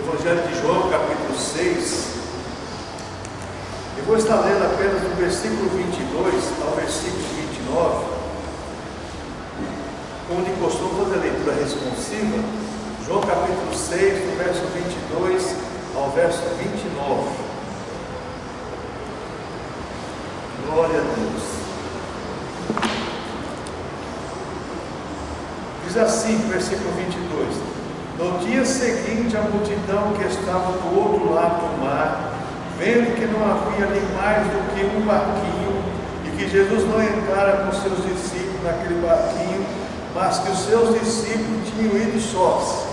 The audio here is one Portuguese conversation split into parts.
Evangelho de João, capítulo 6. Eu vou estar lendo apenas do versículo 22 ao versículo 29. Como de costume, vou fazer a leitura responsiva. João capítulo 6, do verso 22 ao verso 29. Glória a Deus. Diz assim, versículo 22. No dia seguinte, a multidão que estava do outro lado do mar, vendo que não havia nem mais do que um barquinho, e que Jesus não entrara com seus discípulos naquele barquinho, mas que os seus discípulos tinham ido sós.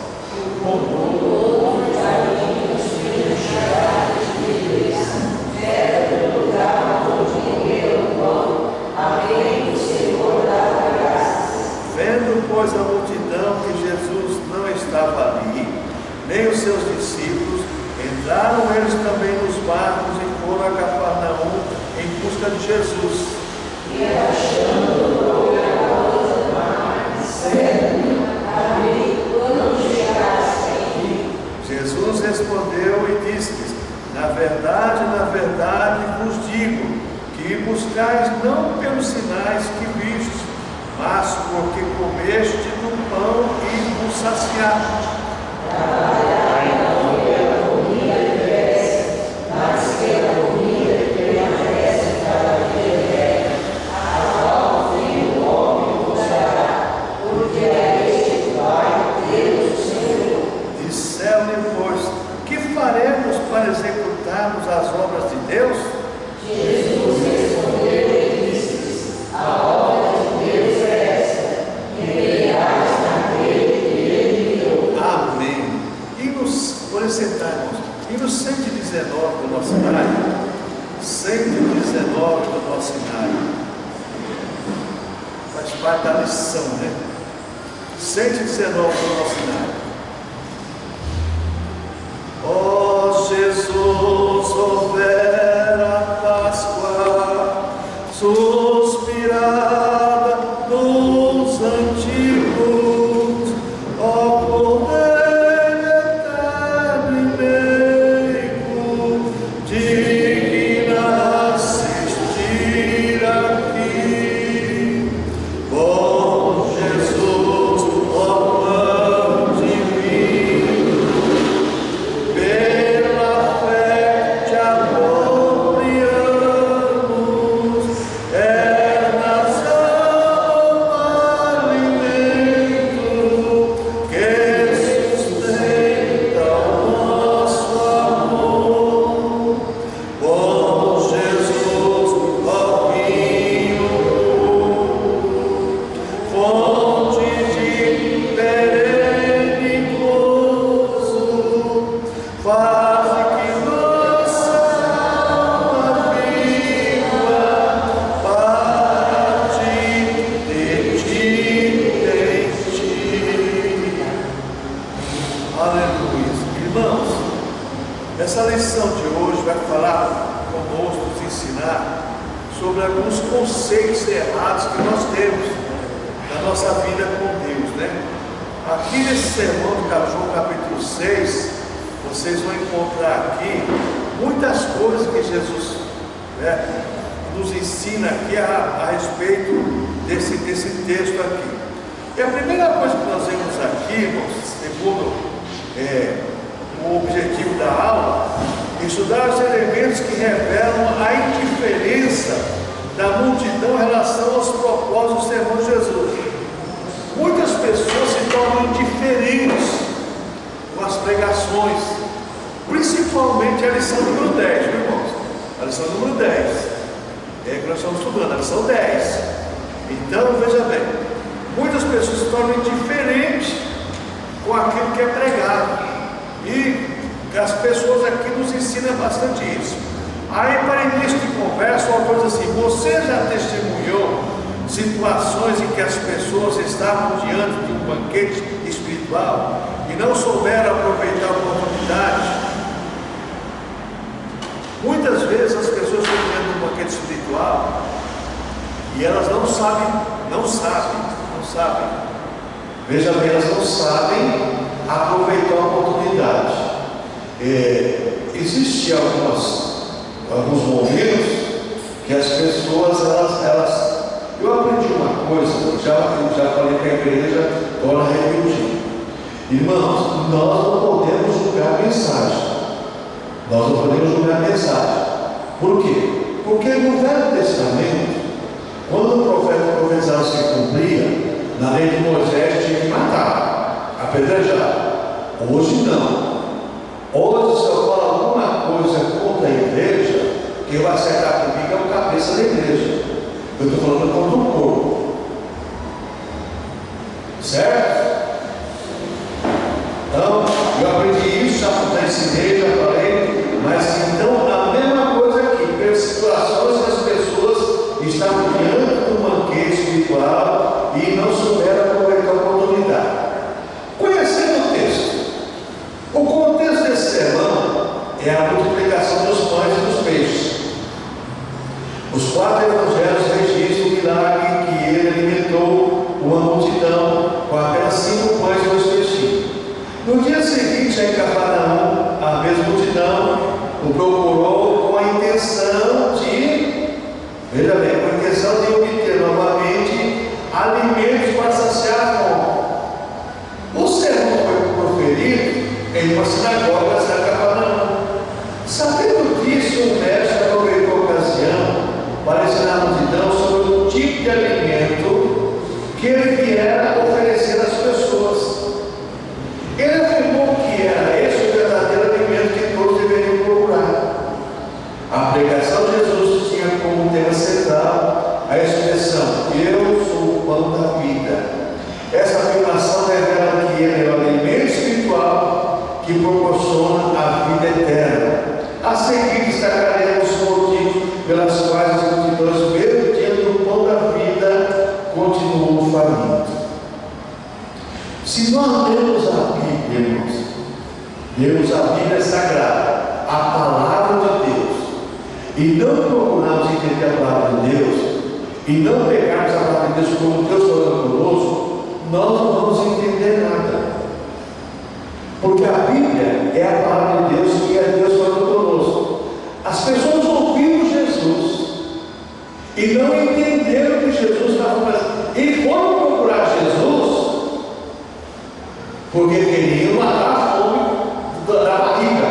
Vendo, pois, a multidão que Jesus não estava ali, nem os seus discípulos, entraram eles também nos barcos e foram a Cafarnaum em busca de Jesus. E achando outra mar, disseram: quando chegassem aqui. Jesus respondeu e disse-lhes: na verdade vos digo, que buscais não pelos sinais que vistes, mas porque comeste do pão e vos saciaste. Disseram-lhe, pois, que faremos para executarmos as obras de Deus? Jesus respondeu e disse: a obra de Deus é esta, que creiais naquele que ele enviou. Amém. Por sentar, irmãos, e no 119 do nosso cenário, 119 do nosso cenário, faz parte da lição, né? 119 do nosso cenário. Ó Jesus, houvera Páscoa, suspirada dos antigos, ó Cordeiro eterno e meigo, digna assistir aqui. Ó Jesus, ó pão divino, pela fé te apropriamos, é nação alimento que sustenta o nosso amor. Bom Jesus, ó vinho, fonte de perene gozo, faze que nossa alma viva para ti, de ti, em ti. Aleluia. Irmãos, essa lição de hoje vai falar conosco, nos ensinar sobre alguns conceitos errados que nós temos na nossa vida com Deus, né? Aqui nesse sermão do João capítulo 6, vocês vão encontrar aqui muitas coisas que Jesus, né, nos ensina aqui a respeito desse texto aqui. E a primeira coisa que nós vemos aqui, irmãos, segundo o objetivo da aula, é estudar os elementos que revelam a indiferença da multidão em relação aos propósitos do sermão de Jesus. Muitas pessoas se tornam indiferentes com as pregações, principalmente a lição número 10, meus irmãos. A lição número 10 é que nós estamos estudando, a lição 10. Então, veja bem, muitas pessoas se tornam indiferentes com aquilo que é pregado, e as pessoas aqui nos ensinam bastante isso. Aí, para início de conversa, o autor diz assim: você já testemunhou situações em que as pessoas estavam diante de um banquete espiritual e não souberam aproveitar a oportunidade? Muitas vezes as pessoas estão diante de um banquete espiritual e elas não sabem. Veja bem, elas não sabem aproveitar a oportunidade. Existem alguns momentos que as pessoas, eu aprendi uma coisa, já falei para a igreja, agora repetir. Irmãos, nós não podemos julgar a mensagem. Nós não podemos julgar a mensagem. Por quê? Porque no Velho Testamento, quando o profeta profetizava se cumpria, na lei de Moisés tinha que matar, apedrejar. Hoje não. Hoje, se eu falar alguma coisa contra a igreja, quem vai acertar comigo é o cabeça da igreja. Eu estou falando contra o corpo. Certo? Então, eu aprendi isso, já ensinei, já falei, mas então a mesma coisa aqui, pelas situações que as pessoas estão diante do banquete espiritual e não souberam aproveitar a oportunidade. Conhecendo o texto, o contexto desse sermão é a multiplicação dos pães e dos peixes. Os 4 evangelhos registram o milagre que ele alimentou uma multidão com apenas 5 pães e 2 peixinhos. No dia seguinte, em Cafarnaum, a mesma multidão o procurou com a intenção de, veja bem, com a intenção de obter novamente alimentos para saciar a fome. O sermão foi proferido em uma sinagoga de Cafarnaum. Sabendo disso, o mestre aproveitou a ocasião para ensinar a multidão sobre o tipo de alimento que ele viera oferecer às pessoas. Ele afirmou que era esse o verdadeiro alimento que todos deveriam procurar. A pregação de Jesus tinha como tema central a expressão: eu sou o pão da vida. Essa afirmação revela que ele é o alimento espiritual que proporciona a vida eterna. A seguir destacaremos os motivos pelas quais as multidões, mesmo tendo o pão da vida, continuam famintos. Se nós lemos a Bíblia, irmãos, lemos a Bíblia Sagrada, a palavra de Deus, e não procurarmos entender a palavra de Deus, e não pegarmos a palavra de Deus como Deus falando conosco, nós não vamos entender nada. Porque a Bíblia é a palavra de Deus e é Deus falando conosco. As pessoas ouviram Jesus e não entenderam o que Jesus estava fazendo. E foram procurar Jesus porque queriam matar a fome da barriga.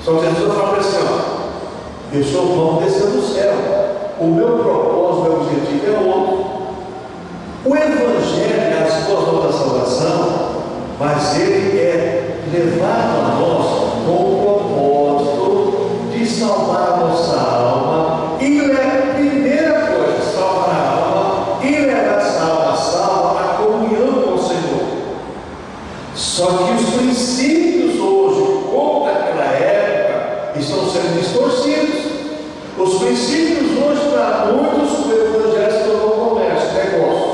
Só que Jesus fala assim: ó, eu sou o pão descendo do céu. O meu propósito, o meu objetivo é outro. O Evangelho é as boas novas da salvação, mas ele é levado a nós com o propósito de salvar a nossa alma. E é a primeira coisa, salvar a alma e levar essa alma salva à comunhão com o Senhor. Só que os princípios hoje, como naquela época, estão sendo distorcidos. Os princípios hoje, para muitos, o Evangelho se tornou comércio, negócio.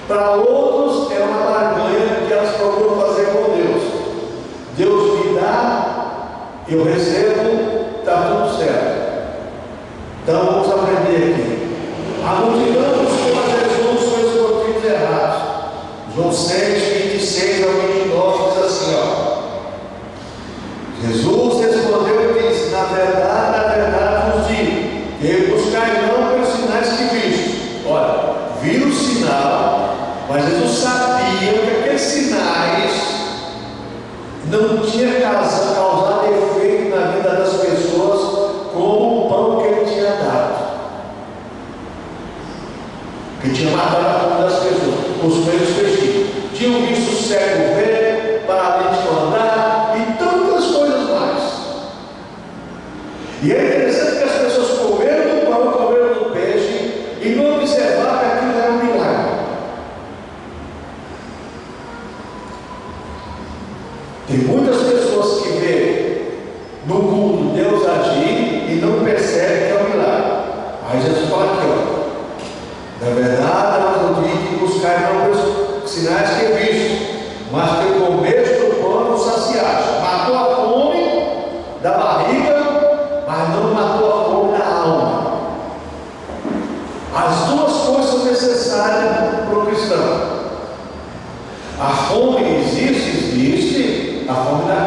Para outros, é uma barganha que elas procuram fazer com Deus. Deus me dá, eu recebo, está tudo certo. Então vamos aprender aqui. A multidão buscou a Jesus com os motivos errados. João 6, 26 ao 29 diz assim: ó. Jesus respondeu e disse: na verdade vos digo, que buscai não pelos sinais que viste. Olha, viram o sinal, mas Jesus sabia que aqueles sinais não tinham causado efeito na vida das pessoas como o pão que ele tinha dado, que tinha matado a fome das pessoas. Os pães peixinhos tinham visto o cego ver, paralítico andar e tantas coisas mais. E é interessante que as pessoas comeram do pão, comeram do peixe e não observaram que aquilo era um milagre. Tem muitas pessoas que veem no culto Deus agir e não percebem que é um milagre. Aí Jesus fala aqui, ó: na verdade, eu digo que buscar não pelos sinais que é visto, mas pelo começo do pão não saciaste. Matou a fome da barriga, mas não matou a fome da alma. As duas coisas são necessárias para o cristão. A fome existe, a fome da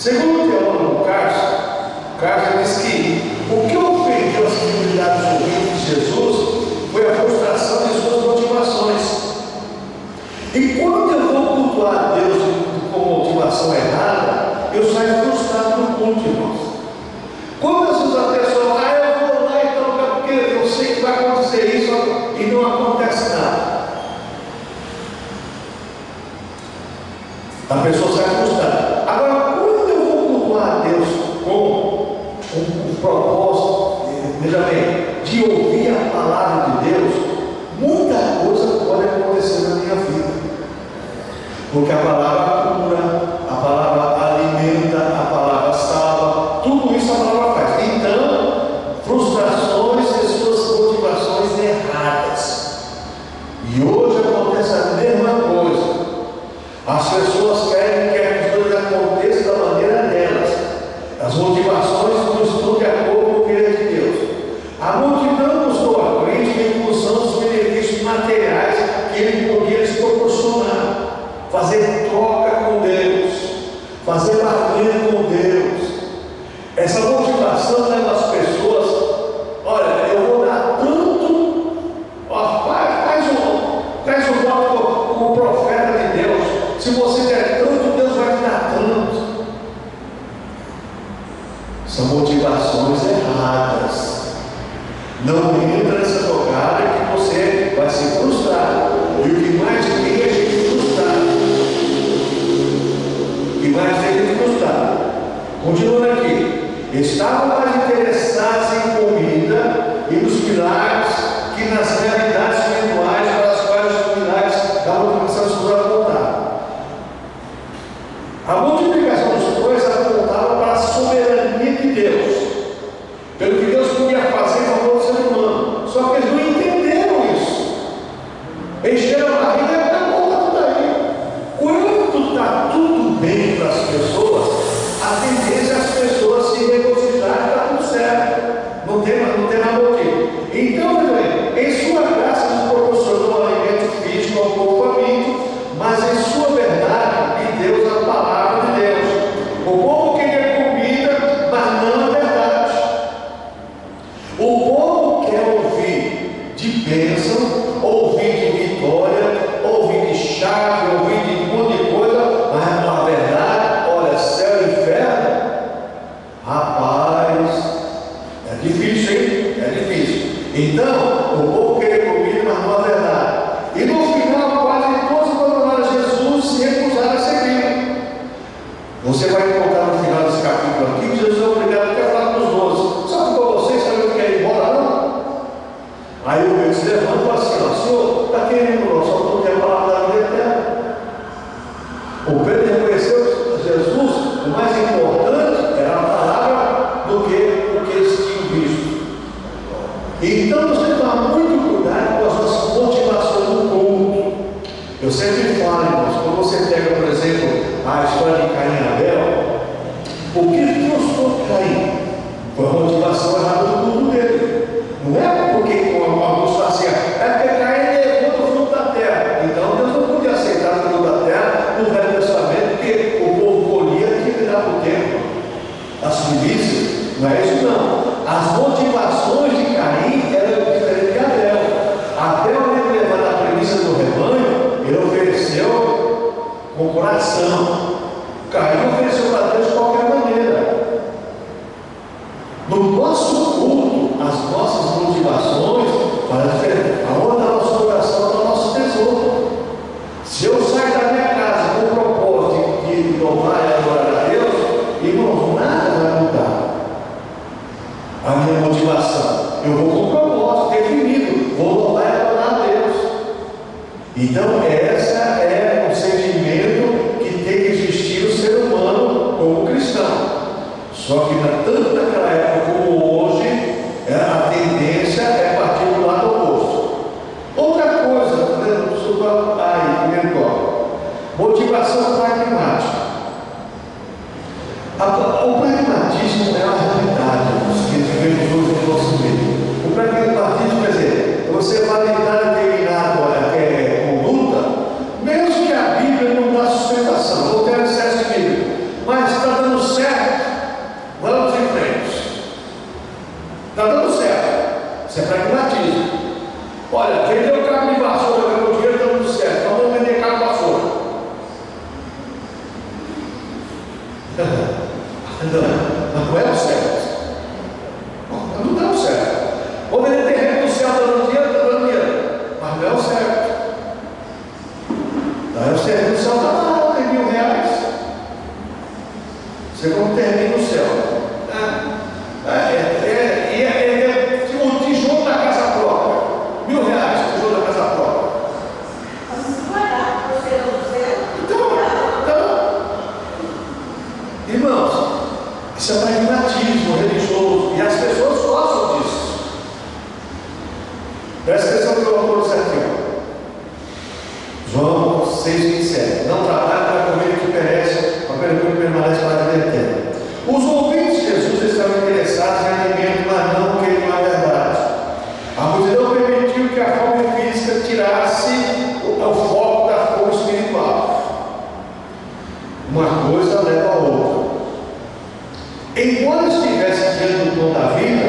Segundo o teólogo Carson diz que o que ofendeu a sensibilidade dos ouvintes de Jesus foi a frustração de suas motivações. E quando eu vou cultuar a Deus com motivação errada, eu saio frustrado do culto, irmãos. Quantas vezes a pessoa fala, eu vou lá então, porque eu sei que vai acontecer isso e não acontece nada. A pessoa sai frustrada. Agora, quando eu vou cultuar a Deus com o propósito, veja bem, de ouvir a palavra de Deus, muita coisa pode acontecer na minha vida. Porque a palavra cura, a palavra alimenta, a palavra salva, tudo isso a palavra faz. Então, frustrações e suas motivações erradas. E hoje acontece a mesma coisa. As pessoas querem que as coisas aconteçam da maneira delas. As motivações não estão de acordo com o querer de Deus. A multidão buscou a Cristo em função dos benefícios materiais que Ele podia lhes proporcionar. Fazer troca com Deus, fazer barganha com Deus. Essa motivação leva as pessoas, olha, eu vou dar tanto, ó, faz um voto com o profeta de Deus. Se você der tanto, Deus vai te dar tanto. São motivações erradas. Não entra nessa jogada que você vai se frustrar. E o que mais tem é gente frustrada. E mais gente frustrada. Continuando aqui. Estavam mais interessados em comida e nos milagres que nas realidades espirituais para as quais os milagres da multiplicação dos pães apontavam. A multiplicação dos pães apontava para a soberania de Deus, pelo que Deus podia fazer em favor do ser humano. Só que eles não entenderam isso. Encheram a barriga e acabou, está tudo aí. Quando está tudo bem para as pessoas, a tendência é as pessoas se regocijarem, está tudo certo. Não tem nada motivo. Então, em sua graça nos proporcionou um alimento físico ao povo faminto, mas em sua verdade, em Deus, a palavra de Deus. O povo queria comida, mas não a verdade. O povo quer ouvir de bênção, ouvir de vitória, ouvir de chave, ouvir de um monte de coisa, mas não a verdade. Olha, céu e inferno. Rapaz, é difícil, hein? É difícil. Então, o povo queria comida, mas não a verdade. E no final, quase todos abandonaram Jesus e se recusaram a seguir. Você vai encontrar no final desse capítulo aqui que Jesus é obrigado a falar com os 12. Sabe qual vocês sabem que quer ir embora, não? Aí o Pedro se levanta e fala assim: ó, Senhor, está querendo ir, só porque a palavra da vida eterna. O Pedro reconheceu Jesus, o mais importante era a palavra do que o que eles tinham visto. Então você toma muito cuidado com as nossas motivações no culto. Eu sempre falo, irmãos, quando você pega, por exemplo, a história de Caim e Abel, o que frustrou Caim? Foi a motivação errada do culto dele. Não é porque alguns faziam, é porque Caim levou o fruto da terra. Então Deus não podia aceitar o fruto da terra no Velho Testamento, porque o povo colhia e tinha que dar para o tempo. As primícias, não é isso não. As motivações de Caim eram diferentes de Abel. Abel, além de levar a premissa do rebanho, ele ofereceu com o coração. Caim ofereceu para Deus de qualquer maneira. No nosso culto, as nossas motivações fazem diferença. Aonde está o nosso coração, está o nosso tesouro. Se eu sair da minha casa com o propósito de louvar e adorar a Deus, irmãos, nada vai mudar a minha motivação. Eu vou com o propósito definido, vou louvar e adorar a Deus. Então, essa é o sentimento que tem que existir o ser humano como cristão. Só que tanto naquela época como hoje, a tendência é partir do lado oposto. Outra coisa, motivação pragmática. O pragmatismo é uma realidade que vivemos hoje no nosso meio. O pragmatismo quer dizer, você vai tentar determinar conduta Não é o certo. Não dá o certo. Ou ele tem reino do céu dando dinheiro, mas não é o certo. Não é o certo. O céu está lá, tem R$1.000. Você não termina o céu. O tijolo da casa própria. R$1.000, tijolo da casa própria. Irmãos, isso é pragmatismo religioso e as pessoas gostam disso. Presta atenção que o autor diz aqui, João 6,27. Não trabalhe para comer que perece, mas pelo que permanece para a vida eterna. Os ouvintes de Jesus estavam interessados em alimento, mas não queriam a verdade. A multidão permitiu que a fome física tirasse o foco da fome espiritual. Uma coisa leva a outra. Embora estivesse diante do pão da vida,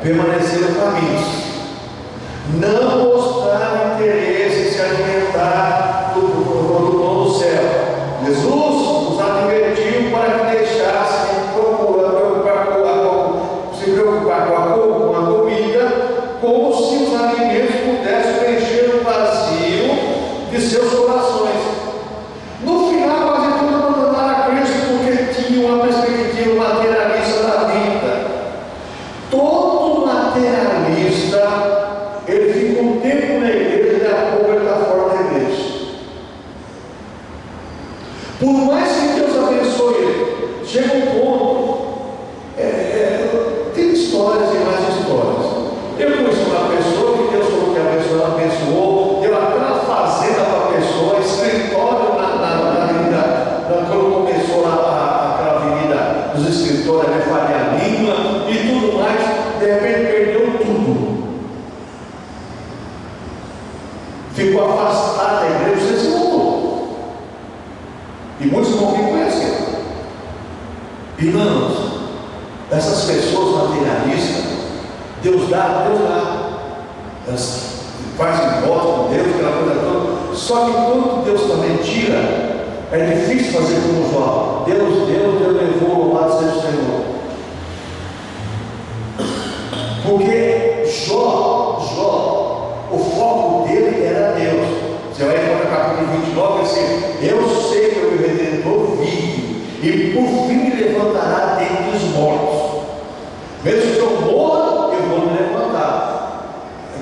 permaneceram famintos. Não mostraram interesse em se alimentar do pão do céu. Jesus os advertiu para que deixassem se preocupar com a comida, como se os alimentos pudessem preencher o vazio de seus corações. No final, quase todos abandonaram a Cristo porque tinham uma perspectiva materialista da vida. Todo materialista, ele fica um tempo na igreja e a pouco ele está fora da igreja. Por mais que Deus abençoe ele, chega um ponto, tem histórias e mais histórias. Eu conheço uma pessoa que Deus falou que abençoou, deu até uma fazenda para a pessoa, escritório quando começou aquela avenida dos escritórios, Faria Lima e tudo mais, de repente perdeu tudo. Ficou afastado da igreja, você se mudou. E muitos não me conhecem. Irmãos, essas pessoas materialistas, Deus dá. Elas fazem voto com Deus, aquela coisa toda. Só que quando Deus também tira, é difícil fazer como Jó. Deus levou, louvado seja o Senhor. Porque Jó, o foco dele era Deus. Você vai encontrar no capítulo 29 assim: eu sei que o meu Redentor vive, e por fim me levantará dentre os mortos. Mesmo que eu morra, eu vou me levantar.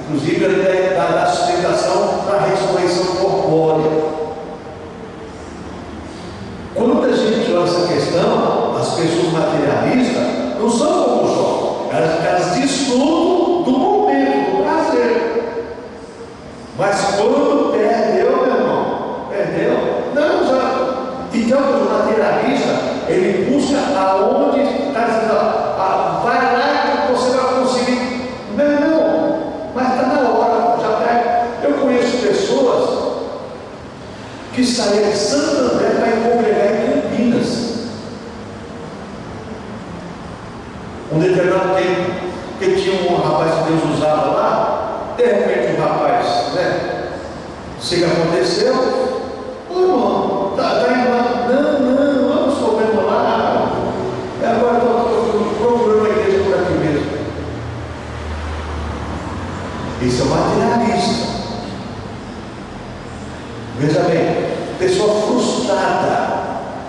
Inclusive, ele dá sustentação para a ressurreição corpórea. Quando a gente olha essa questão, as pessoas materialistas não são como Jó. Elas desfrutam do momento, do prazer. Mas quando perdeu, meu irmão, não, já. Então o materialista, ele busca aonde está dizendo, vai lá que você vai conseguir. Não, mas está na hora, já pega. Eu conheço pessoas que saíram de Santo André para congregar em Campinas. Um determinado tempo, que tinha um rapaz que Deus usava lá, de repente o rapaz, sei que aconteceu, irmão, tá indo lá, não, vamos problema lá, agora estou procurando a igreja por aqui mesmo. Isso é materialista. Veja bem, pessoa frustrada,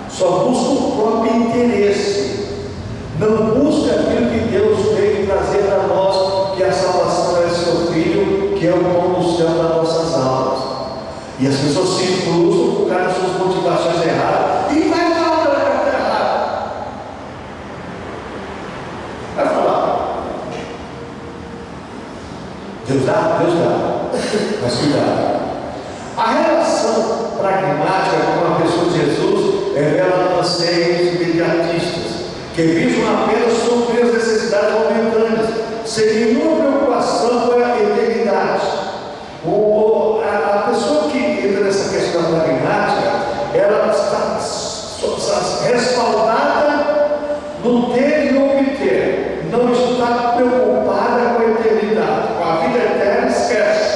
só busca o próprio interesse, não busca aquilo que Deus veio trazer para nós, que é a salvação é seu Filho, que é o pão do céu das nossas almas. E as pessoas se frustram por causa das suas motivações erradas e vai falar pela carta errada. Vai falar. Deus dá, mas cuidado. A relação pragmática com a pessoa de Jesus revela anseios imediatistas, que visam apenas suprir as necessidades momentâneas, sem nenhuma preocupação com a eternidade. A pessoa que entra nessa questão pragmática, ela está respaldada no ter e obter, não está preocupada com a eternidade, com a vida eterna, esquece.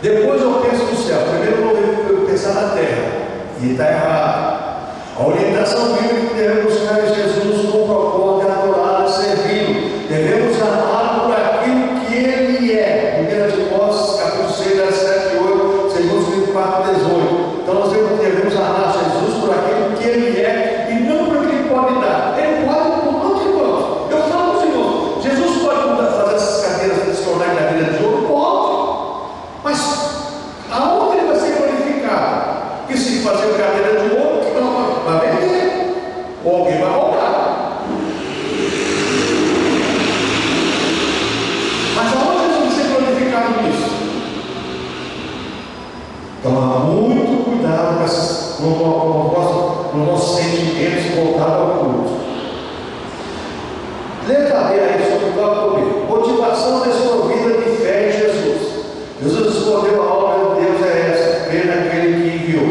Depois eu penso no céu. Primeiro eu vou pensar na terra, e está errado. A orientação bíblica que devemos buscar em Jesus com o propósito de adorá-lo e servi-lo. Devemos amá-lo por aquilo que ele é. 1 Timóteo, capítulo 6, verso 7 e 8, 2 4, 18. Então nós devemos amar Jesus por aquilo que ele é e não por aquilo que ele pode dar. Ele pode por quanto ele pode. Eu falo para o Senhor, Jesus pode fazer essas cadeiras se tornarem cadeiras de ouro? Pode. Mas aonde ele vai ser glorificado? E se fazer cadeira de ouro, que não vai vender, ou alguém vai roubar. Mas aonde ele vai ser glorificado nisso? Toma muito cuidado com os nossos sentimentos voltados ao culto. Letra B aí sobre o tópico B. Motivação desprovida de fé em Jesus. Jesus escolheu a obra de Deus é essa, crer naquele que enviou.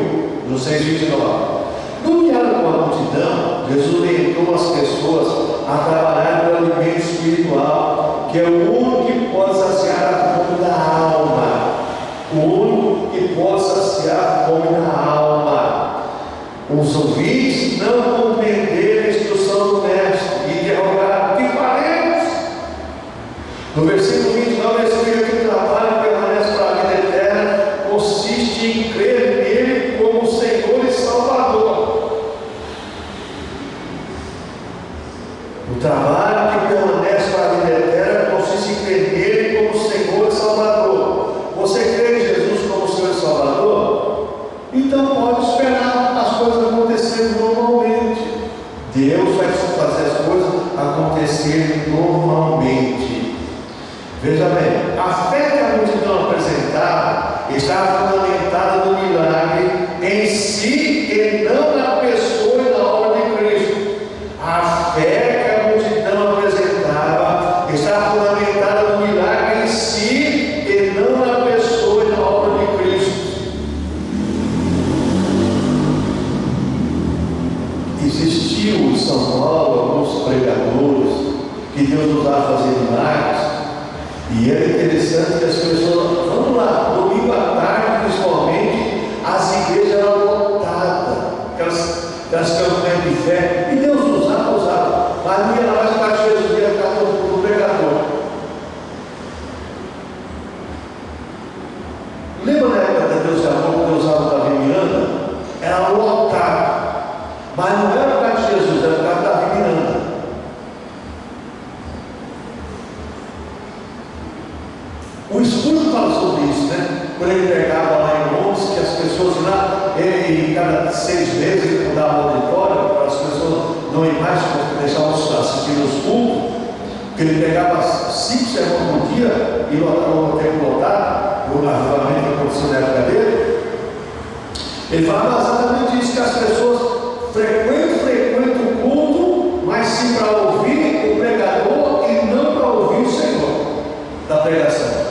No 6:29. No diálogo com a multidão, Jesus orientou as pessoas a trabalhar pelo alimento espiritual, que é o único que pode saciar a fome da alma. O único que pode saciar a fome da alma. Os ouvintes não compreenderam a instrução do mestre e interrogaram: o que faremos? No versículo 29, ele escreve que o trabalho permanece para a vida eterna consiste em crer nele como Senhor e Salvador. O trabalho que permanece para a vida eterna consiste em crer nele como Senhor e Salvador. Você crê em Jesus como Senhor e Salvador? Então pode esperar as coisas acontecerem normalmente. Deus vai fazer as coisas acontecerem normalmente. Veja bem, a fé que a multidão apresentava estava fundamentada no milagre em si e não na pessoa e na obra de Cristo. A fé que a multidão apresentava estava fundamentada no milagre em si e não na pessoa e na obra de Cristo. Existiu em São Paulo alguns pregadores que Deus usava fazer milagres. E era interessante que as pessoas, vamos lá, domingo à tarde, principalmente, as igrejas eram lotadas, aquelas campanhas de fé, e Deus usava, mas não ia lá mais para Jesus, ia ficar no pregador. Lembra na época de Deus de amor, que Deus usava o Davi Miranda? Era lotado, mas não era por causa de Jesus, era por causa de Davi Miranda. O estudo fala sobre isso, né? Quando ele pregava lá em Londres, que as pessoas lá, ele cada 6 meses ele mudava o auditório para as pessoas não irem mais, deixavam assistir os cultos, porque ele pegava 5 sermões por dia e o tempo lotado, o arruvamento que aconteceu na época dele. Ele falava exatamente isso, que as pessoas frequentam o culto, mas sim para ouvir o pregador e não para ouvir o Senhor da pregação.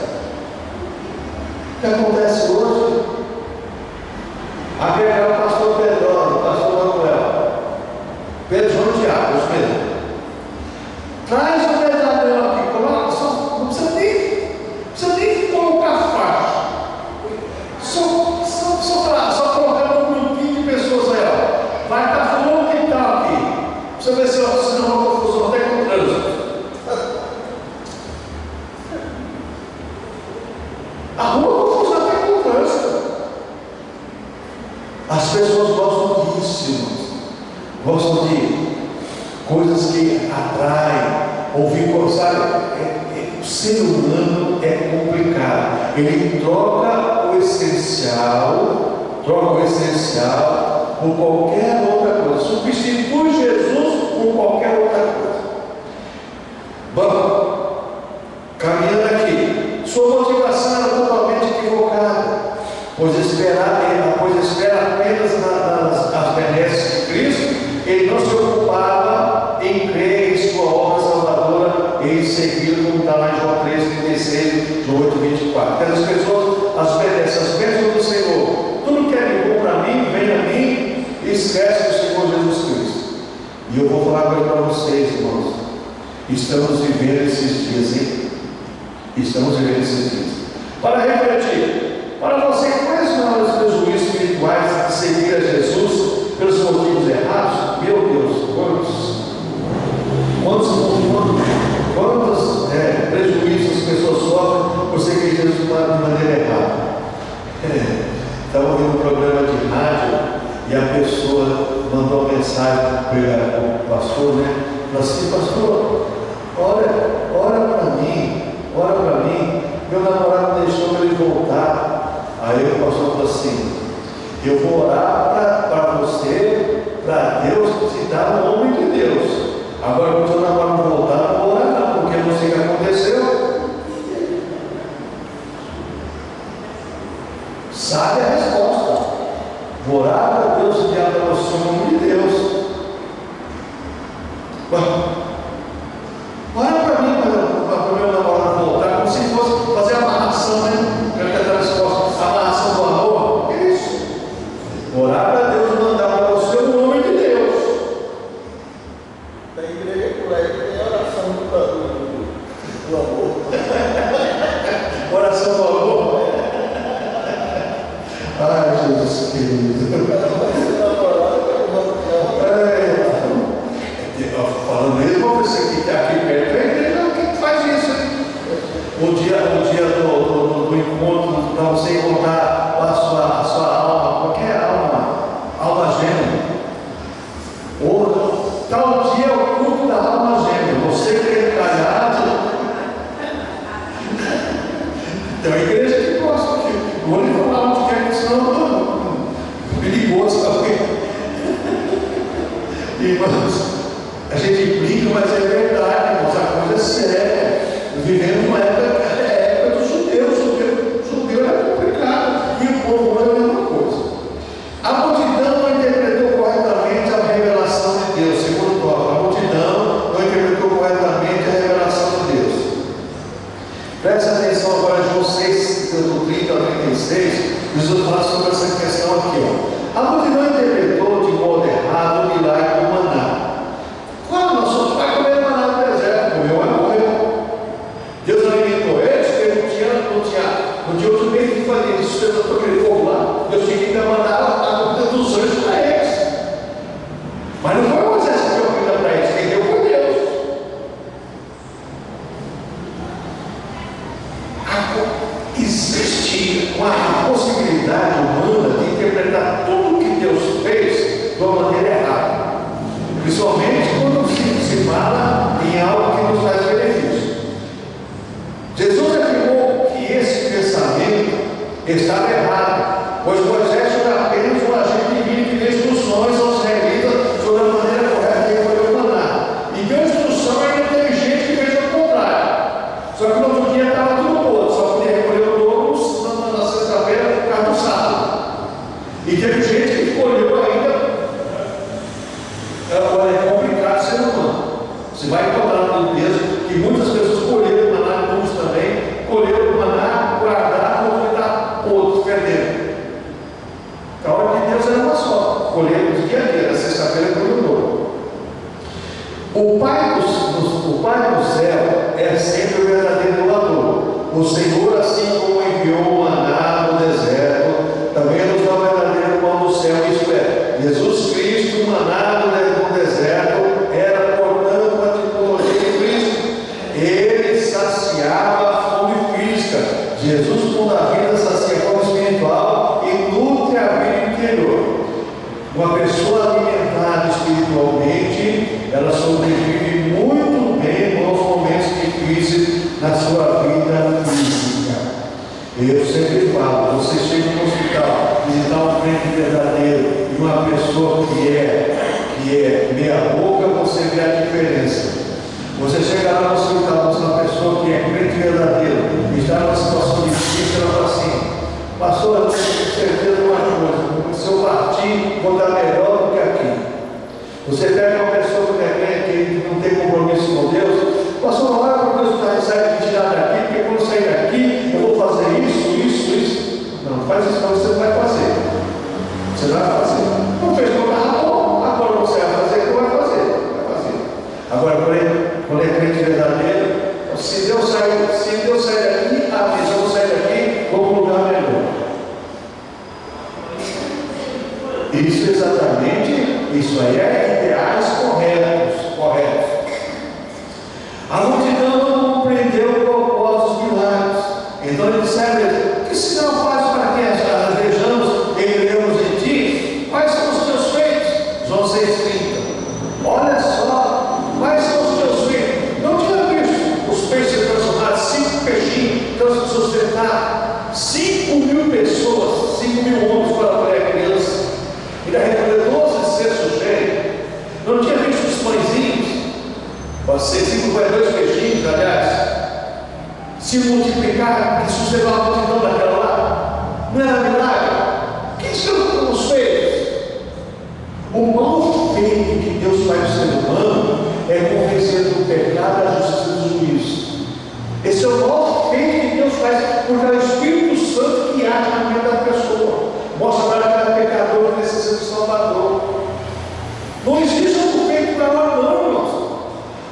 O que acontece hoje? Aqui é o pastor Pedro, o pastor Manuel, Pedro João Tiago, os mesmos. Traz o verdadeiro aqui, coloca, não precisa nem colocar faixa. Só colocar um grupinho de pessoas aí, ó. Vai estar falando que está aqui. Você vê se não é uma confusão até com o trânsito. A rua as pessoas gostam disso, irmãos. Gostam de coisas que atraem, ouvir coisas, o ser humano é complicado. Ele troca o essencial por qualquer outra coisa. Substitui Jesus por qualquer outra coisa. Vamos, caminhando aqui. Sua motivação era totalmente equivocada. Pois espera apenas nas benesses de Cristo, ele não se ocupava em crer em sua obra salvadora e em segui-lo, como está lá em João 3,36, João 8,24. Aquelas pessoas, as bênçãos do Senhor, tudo que é de bom para mim, vem a mim e esquece do Senhor Jesus Cristo. E eu vou falar para vocês, irmãos, estamos vivendo esses dias, hein? Estamos vivendo esses dias. Para refletir, para você, quais são os prejuízos espirituais de seguir a Jesus pelos motivos errados? E a pessoa mandou uma mensagem para o pastor, né? Falou assim: pastor, ora para mim, meu namorado deixou para ele voltar. Aí o pastor falou assim: eu vou orar para você, para Deus te dar um homem de Deus. Agora, quando o seu namorado voltar, não vou orar não, porque não sei o que aconteceu. Sabe a resposta. Vou orar para Deus te dar para você um homem de Deus. Ora para mim, para o meu namorado voltar, como se fosse fazer a amarração, né? Eu quero dar a resposta, a amarração do amor. Que isso? Orar para Deus mandar para você um homem de Deus. Da igreja por aí tem oração do amor. Oração do amor. Ai, Jesus querido. Falando mesmo, vamos ver se aqui perto é a igreja que faz isso, hein? O dia do encontro, para você encontrar a sua alma, qualquer alma gêmea. Ou tal dia é o culto da alma gêmea. Você que é encalhado. Tem uma igreja que gosta aqui. O único falar onde quer que senão perigoso também. Irmãos, a gente brinca, mas é verdade, irmãos, a coisa é séria. Vivemos uma época dos judeus. Judeu era complicado. E o povo era a mesma coisa. A multidão não interpretou corretamente a revelação de Deus. Segundo o tópico, a multidão não interpretou corretamente a revelação de Deus. Preste atenção agora em João 6, do 30 ao 36. Jesus fala sobre essa questão aqui. Ó. A multidão interpretou de modo errado o milagre do maná. Quando nosso pai comeu maná no deserto, comeu e morreu. Deus alimentou eles, porque não tinha outro meio de fazer isso. Deus botou aquele fogo lá, Deus tinha que mandar a comida dos anjos para eles. Mas não foi Moisés que deu a comida para eles, quem deu foi Deus. Existe uma possibilidade humana de interpretar tudo o que Deus fez de uma maneira errada, principalmente quando se fala em algo que nos traz benefício. Jesus afirmou que esse pensamento estava errado, pois Moisés era apenas um agente divino que deu instruções aos israelitas sobre a maneira correta de recolher o maná. E deu instrução ainda teve gente que fez o contrário. Só que no outro dia estava tudo podre, só podia recolher o dobro na sexta-feira por causa do sábado. E teve gente que escolheu ainda. Agora é complicado ser humano. Você vai encontrar no texto que muitas pessoas colheram o maná, alguns também colheram o maná, guardaram, quando está podre, perdendo. A hora de Deus era uma só, colhemos dia a dia, na sexta-feira colheu o dobro. O Pai do céu é sempre o verdadeiro doador. O Senhor, assim como enviou o maná no deserto, também nos dá o verdadeiro pão do céu, isto é, Jesus Cristo, o maná no deserto, era, portanto, uma tipologia de Cristo. Ele saciava a fome física. Jesus, com a vida, sacia a fome espiritual e nutre a vida interior. Uma pessoa alimentada espiritualmente, ela sobrevive muito bem nos momentos difíceis na sua vida física. Eu sempre falo, você chega no hospital, visitar um crente verdadeiro e uma pessoa que é meia boca, você vê a diferença. Você chega lá no hospital, você é uma pessoa que é crente verdadeiro e está numa situação difícil, ela fala assim: pastor, eu tenho certeza de uma coisa, se eu partir, vou dar melhor do que aqui. Você pega uma pessoa que é crente, que não tem compromisso com Deus, pastor, olha para Deus que sai me tirar daqui, porque quando eu sair daqui, eu vou fazer isso. Não, faz isso não, você não vai fazer. Você vai fazer. Não fez como estava bom, agora você vai fazer, não vai fazer. Agora, quando é crente verdadeiro, se Deus sair daqui, se eu sair daqui, vou para um lugar melhor. Isso exatamente, isso aí é ideais corretos. A multidão não compreendeu o propósito dos milagres. Então ele disse: que sinal faz para que as vejamos e cremos em ti? Quais são os teus Não tinha visto os pãezinhos? Pode ser 5 por 2 peixinhos, aliás. Se multiplicar, ressuscitar a multidão daquela lá. Não era milagre? O que estamos feitos? O mal feito que Deus faz no ser humano é convencer do pecado, da justiça e do juízo. Esse é o mal feito que Deus faz, porque é o Espírito Santo que age na mente da pessoa. Mostra para que ela é pecador e precisa do Salvador. Não existe outro feito para ela, não, irmãos.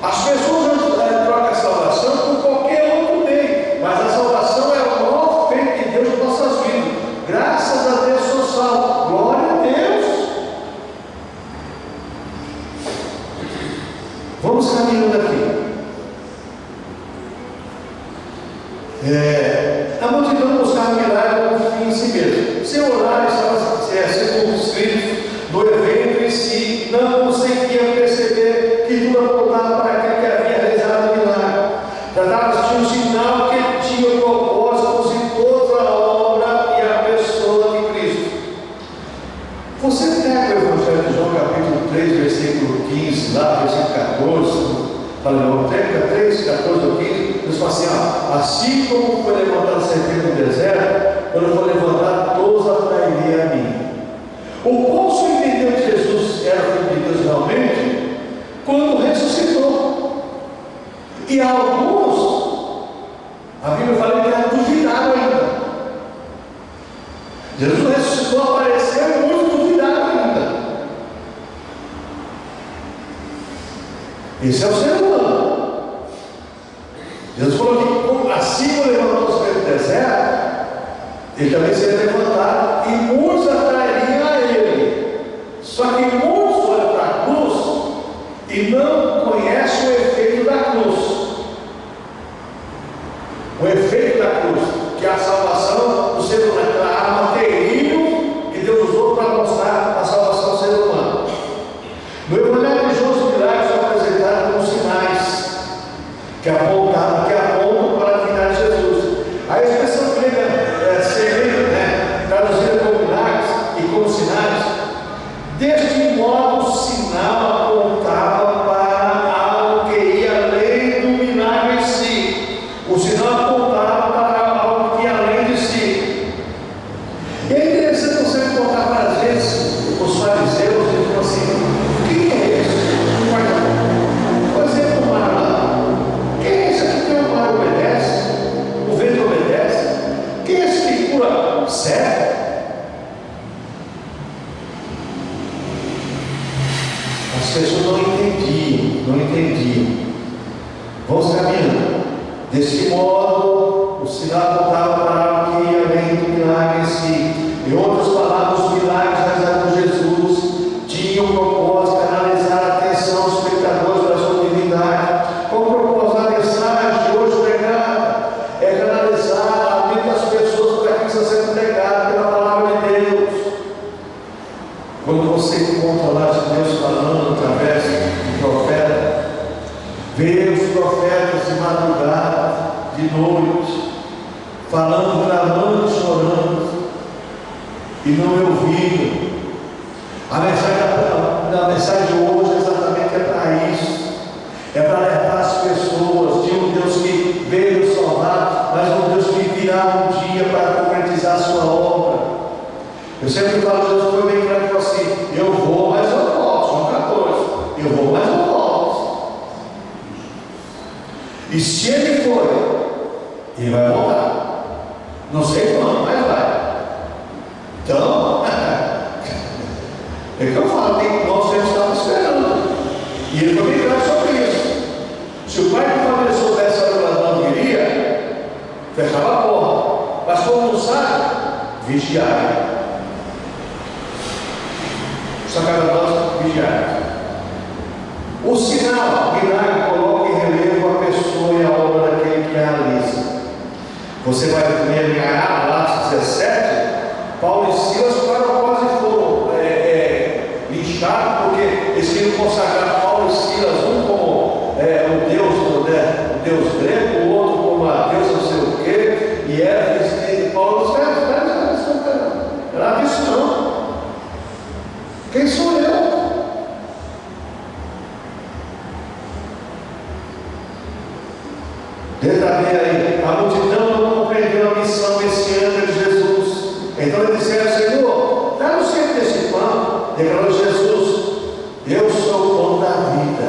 As pessoas trocam a salvação por qualquer outro meio, mas a salvação é o mal feito de Deus em nossas vidas. Graças a Deus sou salvo. Glória a Deus. Vamos caminhando aqui. A multidão buscava milagre como fim em si mesmo. Seu horário estava circunscrito no evento em si, não conseguia perceber que tudo apontava para aquele que havia realizado o milagre. Tratava-se de um sinal que ele tinha o propósito em toda a obra e a pessoa de Cristo. Você pega o Evangelho de João, capítulo 3, versículo 15, lá, versículo 14, fala, não, 3, 14 ou 15, diz assim, assim como foi levantado a serpente no deserto, quando foi levantado, todos atrairiam a mim. O povo entendeu que Jesus era filho de Deus realmente quando ressuscitou. E alguns, a Bíblia fala que eram duvidados ainda. Jesus ressuscitou, apareceu e muitos duvidaram ainda. Esse é o ser humano. Jesus falou que assim como levantou os pés do deserto, ele também seria levantado e muitos atrairiam a ele. Só que muitos olham para a cruz e não conhecem o efeito da cruz. O efeito da cruz, que é a salvação do ser humano, aquela arma terrível que Deus usou para mostrar a salvação do ser humano. No Evangelho de João, os milagres são apresentados como sinais que apontam para a divindade de Jesus. A expressão grega semelhante, traduzida como milagres e como sinais, deste modo o sinal apontava para algo que ia além do milagre em si. O sinal apontava para algo que ia além de si. E é interessante você contar várias vezes os fariseus e falam assim: quem é esse? Por exemplo, o mar lá. Quem é esse aqui que o mar obedece? O vento obedece? Quem é esse que cura cego? As pessoas não entendiam. Vamos caminhando. Desse modo, o sinal apontava para algo que ia além do milagre em si. Em outras palavras, os milagres realizados por Jesus tinham o propósito de canalizar a atenção dos espectadores para a sua divindade. Qual o propósito da mensagem de hoje pregada? É canalizar a mente das pessoas para aquilo que está sendo pregado pela palavra de Deus. Quando você encontra lá Deus falando através do profeta, vê os profetas de madrugada, de noite, falando, gravando, chorando, e não me ouviram. A mensagem de hoje exatamente é para isso. É para alertar as pessoas de um Deus que veio salvar, mas um Deus que virá um dia para concretizar a sua obra. Eu sempre falo, Deus foi bem claro e falou assim: eu vou, mas eu volto. São 14. Eu vou, mas eu volto. E se ele for, ele vai voltar. Não sei quando, mas vai. Então, é que eu falo, nós temos que estar esperando. E ele foi bem claro sobre isso. Se o pai de família soubesse que o ladrão viria, fechava a porta. Mas como não sabe, vigiar. Só cabe a nós vigiar. O sinal, o milagre, coloca em relevo a pessoa e a obra daquele que realiza. Você vai ver em Atos 17, Paulo e Silas quase foram linchados, porque eles queriam consagrar Paulo e Silas, um como o Deus grego, o outro como a Deus não sei o quê, e era Paulo disse: era isso não. Quem sou eu? já vê aí, a multidão não compreendeu a missão messiânica de Jesus. Então eles disseram: Senhor, dá-nos sempre desse pão. Declarou Jesus: eu sou o pão da vida.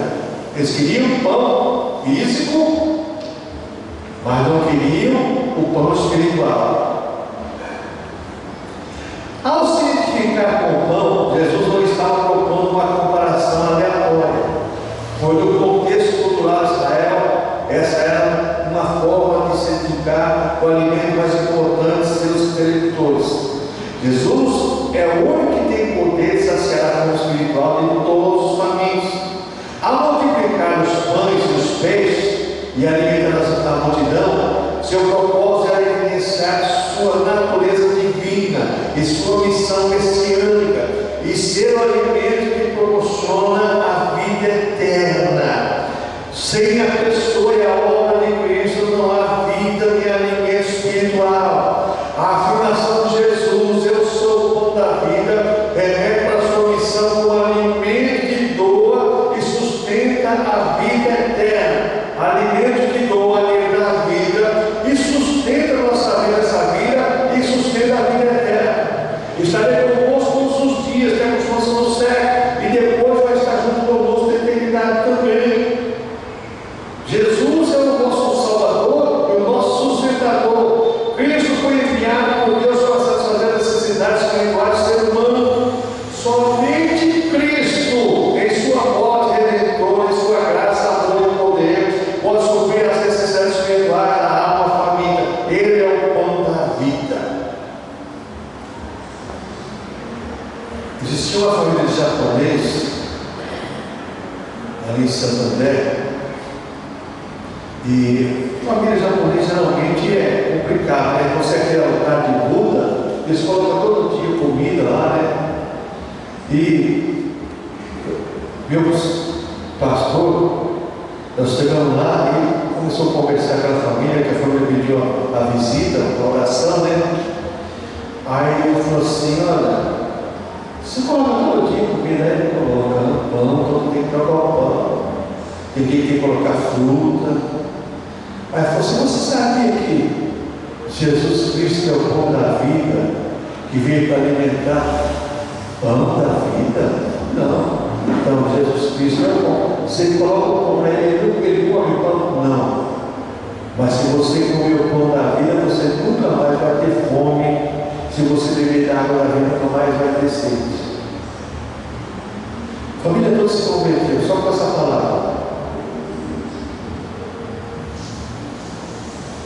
Eles queriam pão físico, mas não queriam o pão espiritual. Ao se identificar com o pão, Jesus não estava propondo uma comparação aleatória. Foi no contexto cultural de Israel, essa era uma forma de se identificar com o alimento mais importante de seus interlocutores. Jesus é o único que tem poder de saciar a fome espiritual de todos os famintos. Ao multiplicar os pães e os peixes e alimentar a multidão, seu propósito era evidenciar sua natureza divina e sua missão messiânica, e ser o alimento que proporciona a vida eterna. Sem a pessoa e a obra de Cristo não há vida nem alimento espiritual. A afirmação de Jesus: eu sou o pão da vida, remete para a sua missão como alimento que doa e sustenta a vida eterna. Alimento que doa, alimenta a vida e sustenta a nossa vida, essa vida, e sustenta a vida eterna. Estarei convosco todos os dias, até a consumação do século, e depois vai estar junto conosco na eternidade também. Jesus é o nosso Salvador e o nosso sustentador. Cristo foi enviado por Deus para satisfazer as necessidades espirituais do ser humano. Somente Cristo, em sua morte redentora, em sua graça, amor e poder, pode suprir as necessidades espirituais da alma faminta. Ele é o pão da vida. Existia uma família de japoneses ali em Santander. E família japonesa geralmente é complicado, né? Você quer o lugar de Buda, eles colocam todo dia comida lá, né? E meu pastor, nós chegamos lá e começou a conversar com a família, que a família pediu a visita, a oração, né? Aí ele falou assim: olha, você coloca todo dia comida, né? Ele coloca pão, todo tem que trocar o pão, tem que colocar fruta. Aí ele falou assim: você sabia que Jesus Cristo é o pão da vida, que veio para alimentar? Pão da vida? Não. Então Jesus Cristo é o pão. Você coloca o pão para ele come o pão? Não. Mas se você comer o pão da vida, você nunca mais vai ter fome. Se você beber da água da vida, nunca mais vai ter sede. A família toda se converteu só com essa palavra.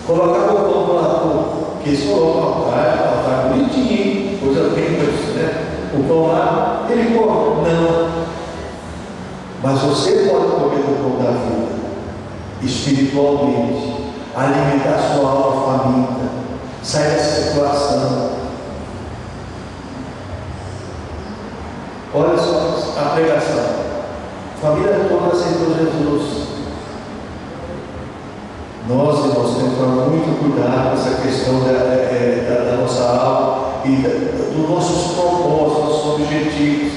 Colocava o pão lá, que eles colocam o altar bonitinho, coisa bem, né? O pão lá, ele come. Não. Mas você pode comer do pão da vida, espiritualmente, alimentar sua alma faminta, sair dessa situação. Olha só a pregação. A família toda aceitou Jesus. Nós, irmãos, temos que tomar muito cuidado com essa questão da nossa alma e dos nossos propósitos, nossos objetivos.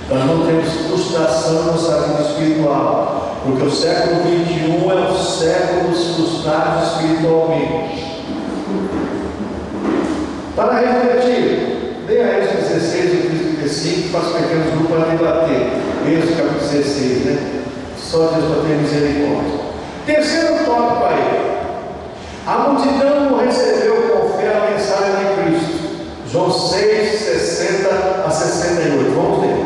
Nós não temos frustração na nossa vida espiritual, porque o século XXI é o século dos frustrados espiritualmente. Para refletir, leia Êxodo 16 e 35, faça pequenos grupos para debater. Êxodo capítulo 16, né? Só Deus para ter misericórdia. Terceiro tópico aí: a multidão não recebeu com fé a mensagem de Cristo. João 6, 60 a 68. Vamos ler.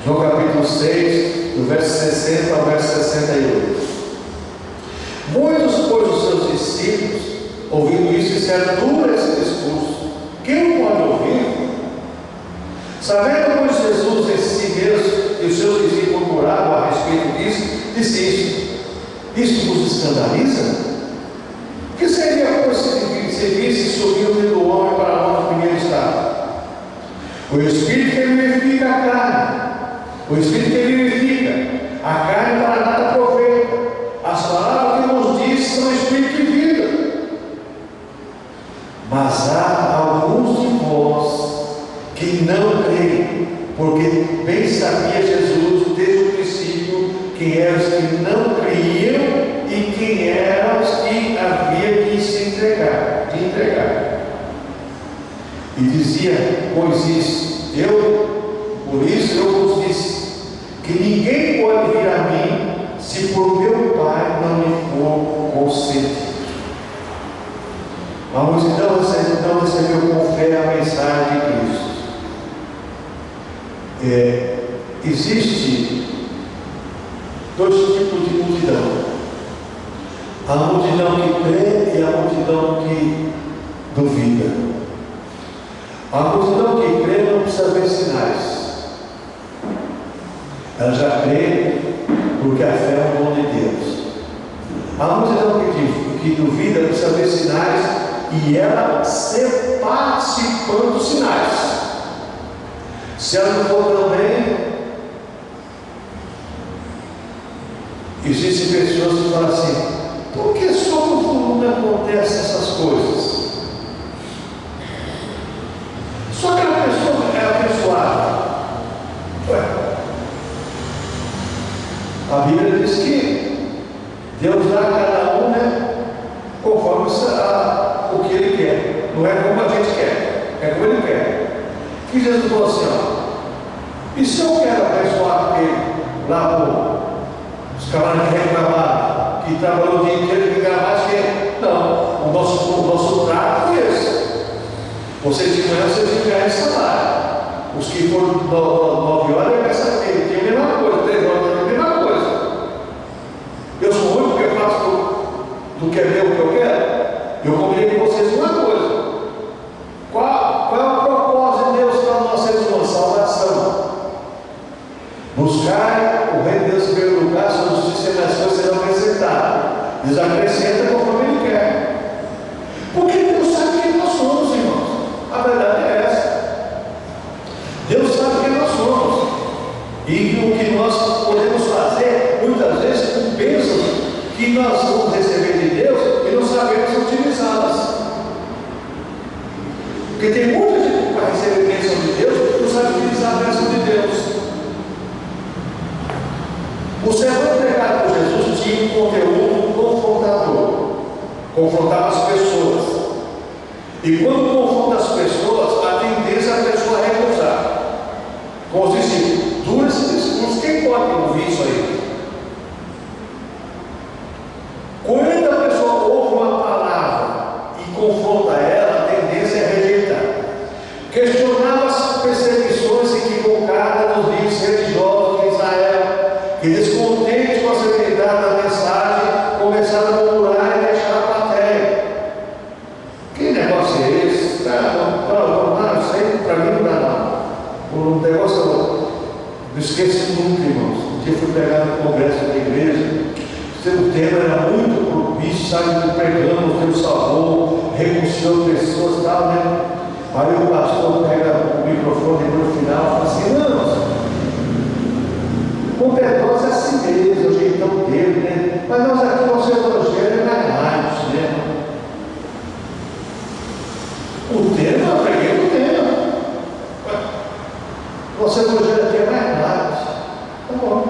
João capítulo 6, do verso 60 ao verso 68. Muitos, pois, os seus discípulos, ouvindo isso, disseram: duro esse discurso, quem pode ouvir? Sabendo, pois, Jesus em si mesmo e os seus discípulos murmuravam a respeito disso, disse isso: isto vos escandaliza? Que seria, pois, se visse subir o filho do homem para onde o primeiro estava? O Espírito que vivifica a carne, o Espírito que vivifica a carne, para nada aproveita. As palavras que nos diz são Espírito e vida. Mas há alguns de vós que não creem, porque bem sabia Jesus desde o princípio quem eram os que não criam e quem eram os que havia de se entregar, E dizia: pois isso, por isso eu vos disse, que ninguém pode vir a mim, se por meu Pai não lhe for concedido. A multidão não recebeu com fé a mensagem de Cristo. Existe dois tipos de multidão: a multidão que crê e a multidão que duvida. A multidão que crê não precisa ver sinais, ela já crê porque a fé é um dom de Deus. A multidão que duvida precisa ver sinais e ela ser participando dos sinais. Se ela não for também, existem pessoas que falam assim: por que só no fulano acontecem essas coisas? Só que aquela pessoa é abençoada. A Bíblia diz que Deus dá a cada um, conforme o que Ele quer. Não é como a gente quer, é como Ele quer. Que Jesus falou assim: e se eu quero abençoar aquele lá, os cavalos que reclamaram, que trabalhou o dia inteiro e ganhar mais que ele? Não, o nosso trato é esse. Vocês de manhã, vocês vão ganhar esse salário. Os que foram 9 horas, eu quero saber, tem a mesma coisa, 3 horas, tem a mesma coisa. Eu sou ruim porque eu faço do que é meu, o que eu quero. Eu combinei com vocês uma coisa. Qual é o propósito de Deus para nós seres humanos? Salvação. Buscar o reino de Deus em primeiro lugar, sua justiça e as coisas serão acrescentadas. Deus acrescenta conforme Ele quer. Porque Deus sabe quem nós somos, irmãos. A verdade é essa. Deus sabe quem nós somos. E o que nós podemos fazer, muitas vezes, com bênçãos que nós vamos receber de Deus e não sabemos utilizá-las. Porque tem muita gente que vai receber bênção de Deus e não sabe utilizar a bênção de Deus. O sermão pregado por Jesus tinha um conteúdo confrontador. Confrontava as pessoas. E quando confronta as pessoas, a tendência é a pessoa recusar. Como os discípulos, dura esse discurso, quem pode ouvir isso aí? Quando a pessoa ouve uma palavra e confronta ela, a tendência é rejeitar. Questionava as perseguições equivocadas nos líderes religiosos de Israel, e descontente com a severidade da mensagem, começaram a murmurar e deixar a plateia. Que negócio é esse? Não, isso aí para mim não dá não. O negócio não esqueço nunca, irmãos. Um dia fui pegar no congresso da igreja, o tema era muito propício, sabe, pregando, teve sabor, reconciliou pessoas e tal, né? Aí o pastor pega o microfone no final e fala assim: não, com perdões é assim mesmo, o jeitão dele, né? Mas nós aqui, nosso evangelho é mais, né? O tema, eu preguei o tema. Nosso evangelho aqui é mais light. Tá bom.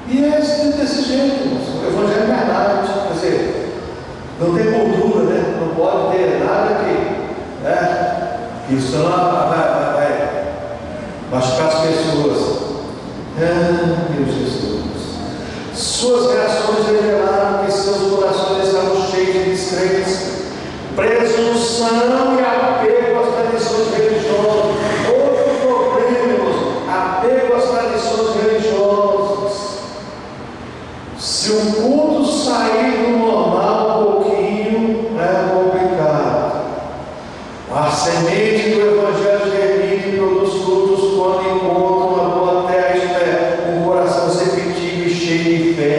E é desse jeito, irmãos. O evangelho é mais light. Quer dizer, não tem moldura, né? Não pode ter nada que isso vai machucar as pessoas. Meu Jesus. Suas reações revelaram que seus corações estavam cheios de descrença, presunção e apego às tradições religiosas. Outro problema, irmãos, apego às tradições religiosas. Se o culto sair do normal um pouquinho, é complicado. A semente do Evangelho germina e produz frutos quando encontra uma boa terra, isto é, um coração receptivo e cheio de fé.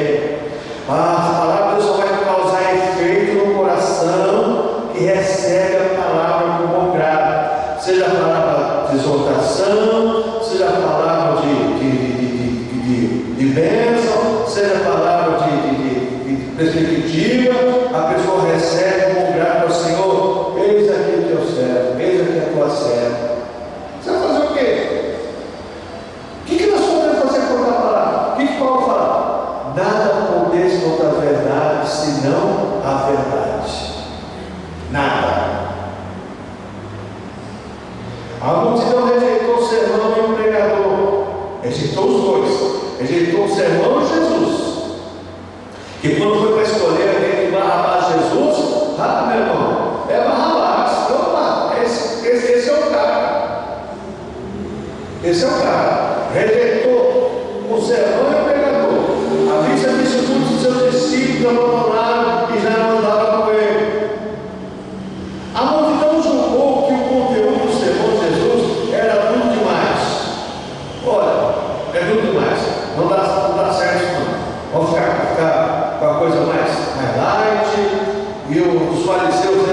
A palavra de Deus só vai causar efeito no coração que recebe a palavra com bom grado, seja a palavra de exortação, seja a palavra de bênção, seja a palavra de perspectiva, a pessoa recebe com bom grado ao Senhor: eis aqui o teu servo, eis aqui a A multidão rejeitou o sermão e o pregador. Rejeitou os dois. Rejeitou o sermão e Jesus. Que quando foi para escolher alguém de Barrabás Jesus, meu irmão, é Barrabás. Opa, esse é o cara. Esse é o cara. Rejeitou o sermão e o pregador. A vista disso, todos os seus discípulos abandonaram e já não andavam com ele. A multidão julgou que o conteúdo do sermão de Jesus era tudo demais. Olha, é tudo demais. Não dá certo isso não. Vamos ficar com a coisa mais light. E os fariseus,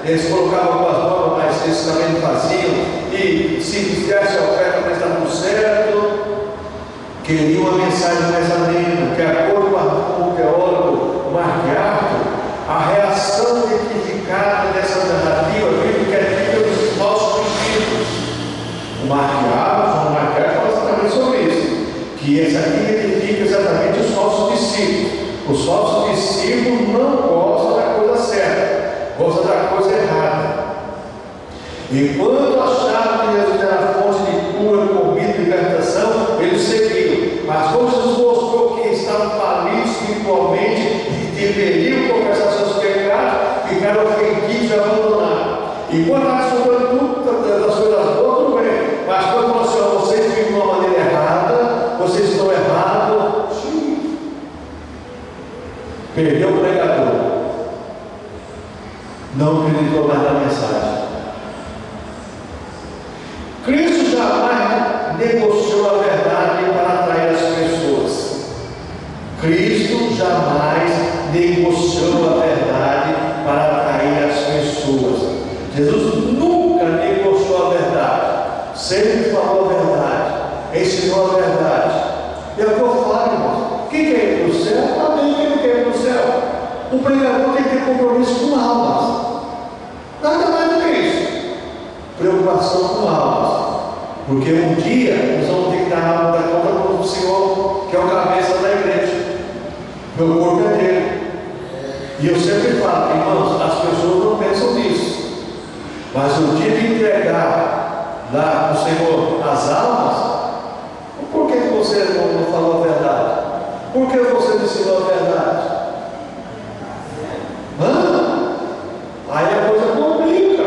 eles colocavam algumas normas, mas eles também não faziam. E se fizesse a oferta, mas está tudo certo. Queria uma mensagem mais amena, que, de acordo com o teólogo Mark Arthur, a reação identificada dessa narrativa bíblica é pelos falsos discípulos. O Mark Arthur fala exatamente sobre isso, que essa aqui identifica exatamente os falsos discípulos. Os falsos discípulos não gostam da coisa certa, gostam da coisa errada. Enquanto achavam que Jesus era a fonte de cura, comida e libertação, eles seguiam. Mas quando Jesus mostrou que estavam falidos espiritualmente e deveriam confessar seus pecados, ficaram ofendidos e abandonaram. Enquanto estavam estudando tudo das coisas boas, tudo bem. Mas quando falou assim, vocês vivem de uma maneira errada, vocês estão errados, perdeu o pregador. Não acreditou mais na mensagem. Cristo jamais negociou a verdade para atrair as pessoas. Cristo jamais negociou a verdade para atrair as pessoas. Jesus nunca negociou a verdade. Sempre falou a verdade. Ensinou a verdade. E é o que eu falo, irmãos. Quem quer ir para o céu? Amém. Quem não quer ir para o céu? O pregador tem que ter compromisso com almas. Nada mais do que isso. Preocupação com almas. Porque um dia nós vamos ter que dar conta para o Senhor, que é o cabeça da igreja. Meu corpo é dele. E eu sempre falo, irmãos, as pessoas não pensam nisso. Mas o dia de entregar lá para o Senhor as almas, por que você não falou a verdade? Por que você não ensinou a verdade? Aí a coisa complica.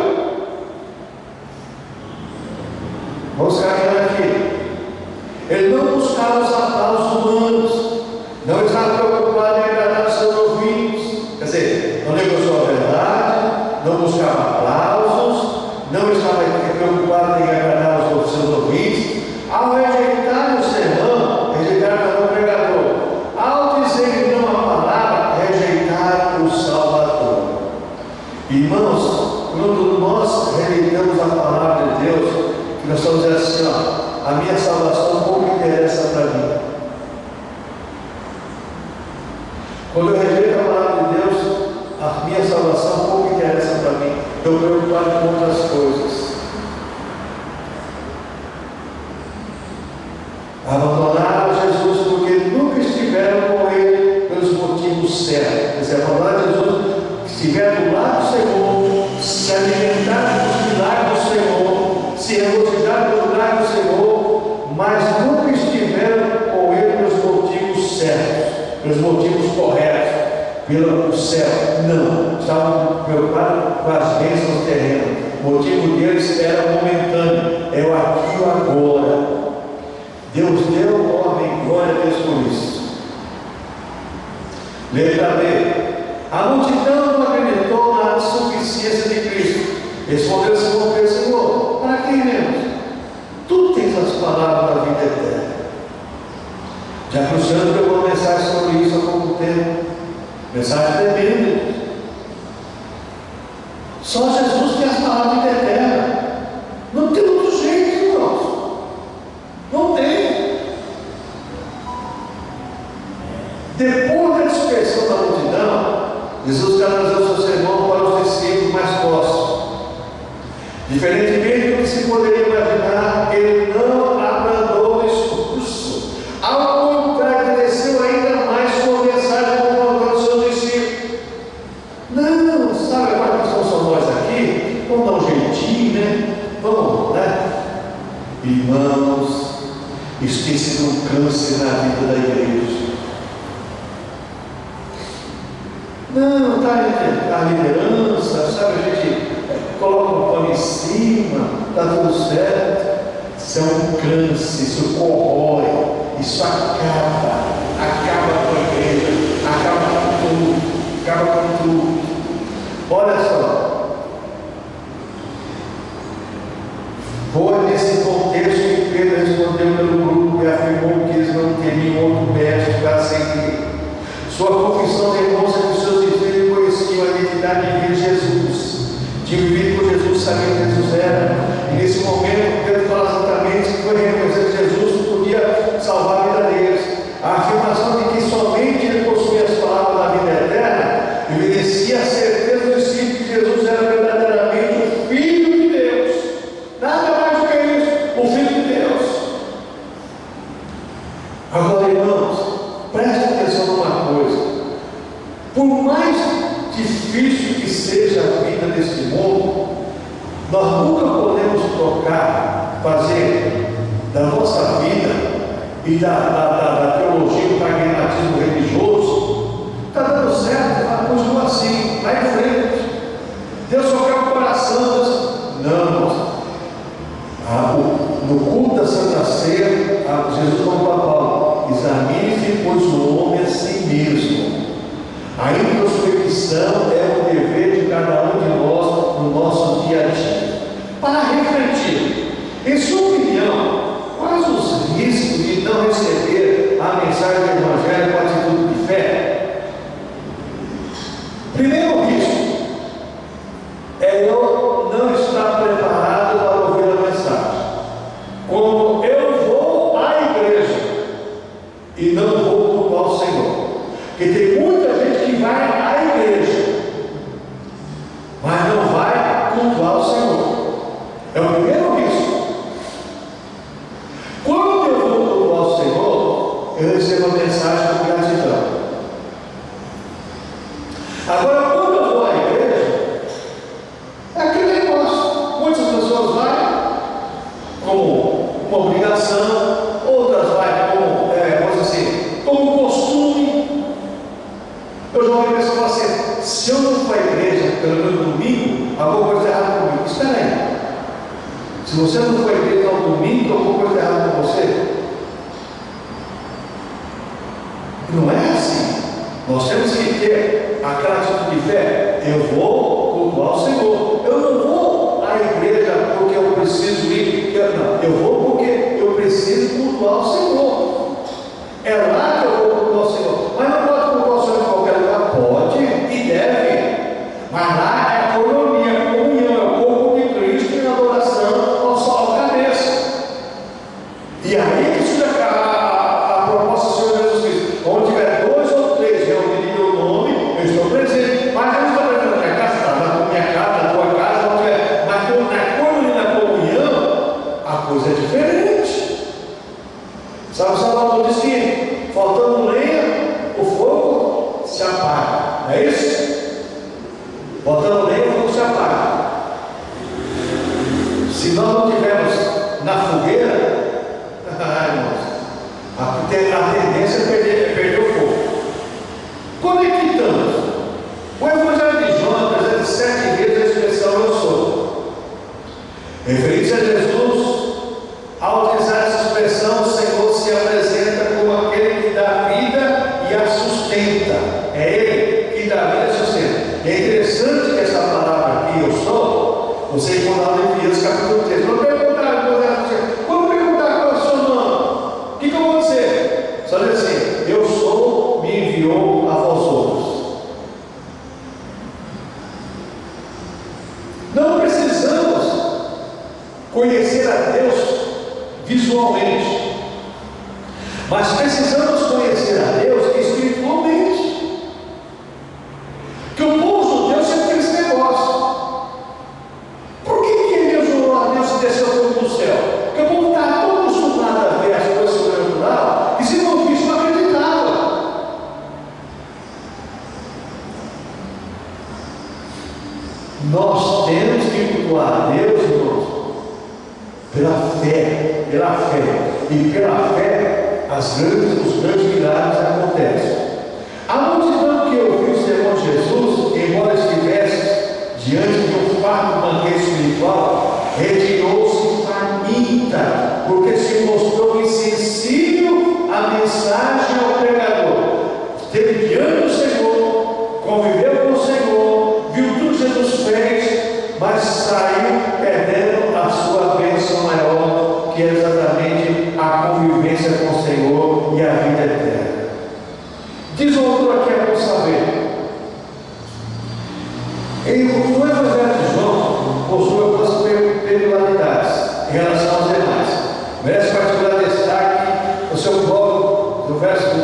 Vamos ficar aqui. Ele não buscava os aplausos humanos, não estava preocupado em agradar os seus ouvintes. Quer dizer, não negociou a verdade, não buscava aplausos, não estava preocupado em agradar os seus ouvintes. Ao rejeitar o sermão, rejeitaram o pregador. Ao dizer não a palavra, rejeitaram o Salvador. Irmãos, quando nós rejeitamos a palavra de Deus, nós estamos dizendo assim, a minha salvação pouco interessa para mim. Quando eu rejeito a palavra de Deus, a minha salvação pouco interessa para mim. Estou preocupado com outras coisas. Abandonaram Jesus porque nunca estiveram com Ele pelos motivos certos. Quer dizer, abandonaram Jesus, estiveram do lado do Senhor, se alimentaram dos milagres do Senhor, se regozijaram do milagre do Senhor, mas nunca estiveram com Ele pelos motivos certos, pelos motivos corretos, pelo céu. Não, estavam preocupados com as bênçãos terrenas. O motivo deles era momentâneo, é o aqui e o agora. Deus deu o homem, glória a Deus por isso. Letra B. A multidão não acreditou na suficiência de Cristo. Respondeu Simão, Senhor, para quem mesmo? Tu tens as palavras da vida eterna. Já que o Senhor deu uma mensagem sobre isso há pouco tempo. Mensagem tremenda. Só Jesus tem as palavras da vida eterna. Não tem outro jeito, irmãos. Não tem. Depois da dispersão da multidão, Jesus canalizou seu sermão para os discípulos mais próximos. Diferentemente do que se poderia imaginar, ele não abrandou o discurso. Ao contrário, desceu ainda mais com a mensagem confrontando os seus discípulos. Não, sabe agora que somos nós aqui? Vamos dar um jeitinho, né? Vamos, né? Irmãos, isso tem sido um câncer na vida da igreja. Não, está a liderança, sabe, a gente coloca o pano em cima, está tudo certo. Isso é um câncer, isso corrói, isso acaba com a igreja, acaba com tudo. Olha só, foi nesse contexto que Pedro respondeu pelo grupo e afirmou que eles não teriam outro médico para seguir. Sua confissão demonstra que os seus discípulos conheciam a identidade de Jesus, tinham vivido com Jesus, sabiam quem Jesus era, e nesse momento Pedro fala exatamente que foi reconhecer que Jesus podia salvar a vida deles. A afirmação de que somente ele possuía as palavras da vida eterna evidencia a certeza do discípulo que Jesus era verdadeiramente o Filho de Deus, nada mais do que isso, o Filho de Deus. Agora, irmãos, preste atenção numa coisa: por mais difícil que seja a vida desse mundo, nós nunca podemos fazer da nossa vida e da teologia, o pragmatismo religioso. Está dando certo, continua assim, vai em frente. Deus só quer o coração. Não, no culto da Santa Ceia, Jesus falou para Paulo: examine-se, pois, o homem a si mesmo. A introspecção é o dever de cada um de nós no nosso dia a dia. Para refletir, em sua opinião, quais os riscos de não receber a mensagem do Evangelho com atitude de fé? Primeiro risco é eu não estar preparado para ouvir a mensagem. Quando eu vou à igreja e não vou cultuar o Senhor, porque tem muita gente que vai à igreja, mas não vai cultuar o Senhor. É o primeiro risco. Quando eu vou cultuar o Senhor, eu recebo a mensagem com gratidão. Agora, quando eu vou à igreja, é aquele negócio. Muitas pessoas vão como uma obrigação, outras vão como, vamos dizer assim, como costume. Eu já ouvi pessoas falar assim: se eu não for à igreja pelo menos domingo, alguma coisa errada comigo. Espera aí. Se você não for à igreja no domingo, alguma coisa errada com você? Não é assim. Nós temos que ter aquela atitude de fé: eu vou cultuar o Senhor. Eu não vou à igreja porque eu preciso ir. Não, eu vou porque eu preciso cultuar o Senhor. É lá que eu vou cultuar o Senhor. Mas não pode cultuar o Senhor em qualquer lugar? Pode e deve. Mas lá é a comunhão, é o corpo de Cristo em adoração ao sol à cabeça. E aí que surge a proposta do Senhor Jesus Cristo: onde tiver 2 ou 3 reunidos em meu nome, eu estou presente. Mas eu não estou presente na minha casa, está na minha casa, na tua casa, não tiver. Mas na comunhão, a coisa é diferente. Sabe, o Salvador disse que faltando lenha, o fogo se apaga. Não é isso? Faltando lenha, o fogo se apaga. Se nós não tivermos na fogueira, irmãos, a tendência é perder o fogo. Conectamos. O Evangelho de João apresenta 7 vezes a expressão eu sou. Referente a Jesus, ao utilizar essa expressão, o Senhor se apresenta como aquele que dá vida e a sustenta. É Ele que dá vida e a sustenta. É interessante que essa palavra aqui, eu sou, você encontra em Efésios capítulo 3. Quando perguntar qual é o seu nome, o que eu vou dizer? Só dizer assim: eu sou, me enviou a vós outros. Não precisamos conhecer a Deus visualmente, mas precisamos conhecer a Deus espiritualmente. Que o povo judeu sempre tem esse negócio. Por que Deus orou a Deus e desceu fogo do céu? Porque o povo está tão acostumado a ver as coisas sobrenaturais que, se não visse, não acreditava. Nós temos que cultuar a Deus, irmãos, Pela fé. E pela fé, os grandes milagres acontecem. A multidão que ouviu o sermão de Jesus, embora estivesse diante de um farto banquete espiritual, retirou-se faminta, porque se mostrou insensível à mensagem ao pregador. Esteve diante do Senhor, conviveu com o Senhor, viu tudo que Jesus fez, mas saiu perdendo a sua bênção maior, que é exatamente a convivência com o Senhor e a vida eterna. Diz o autor aqui, é bom saber. No Evangelho de João, possui algumas peculiaridades em relação aos demais. Merece particular destaque o seu bloco, do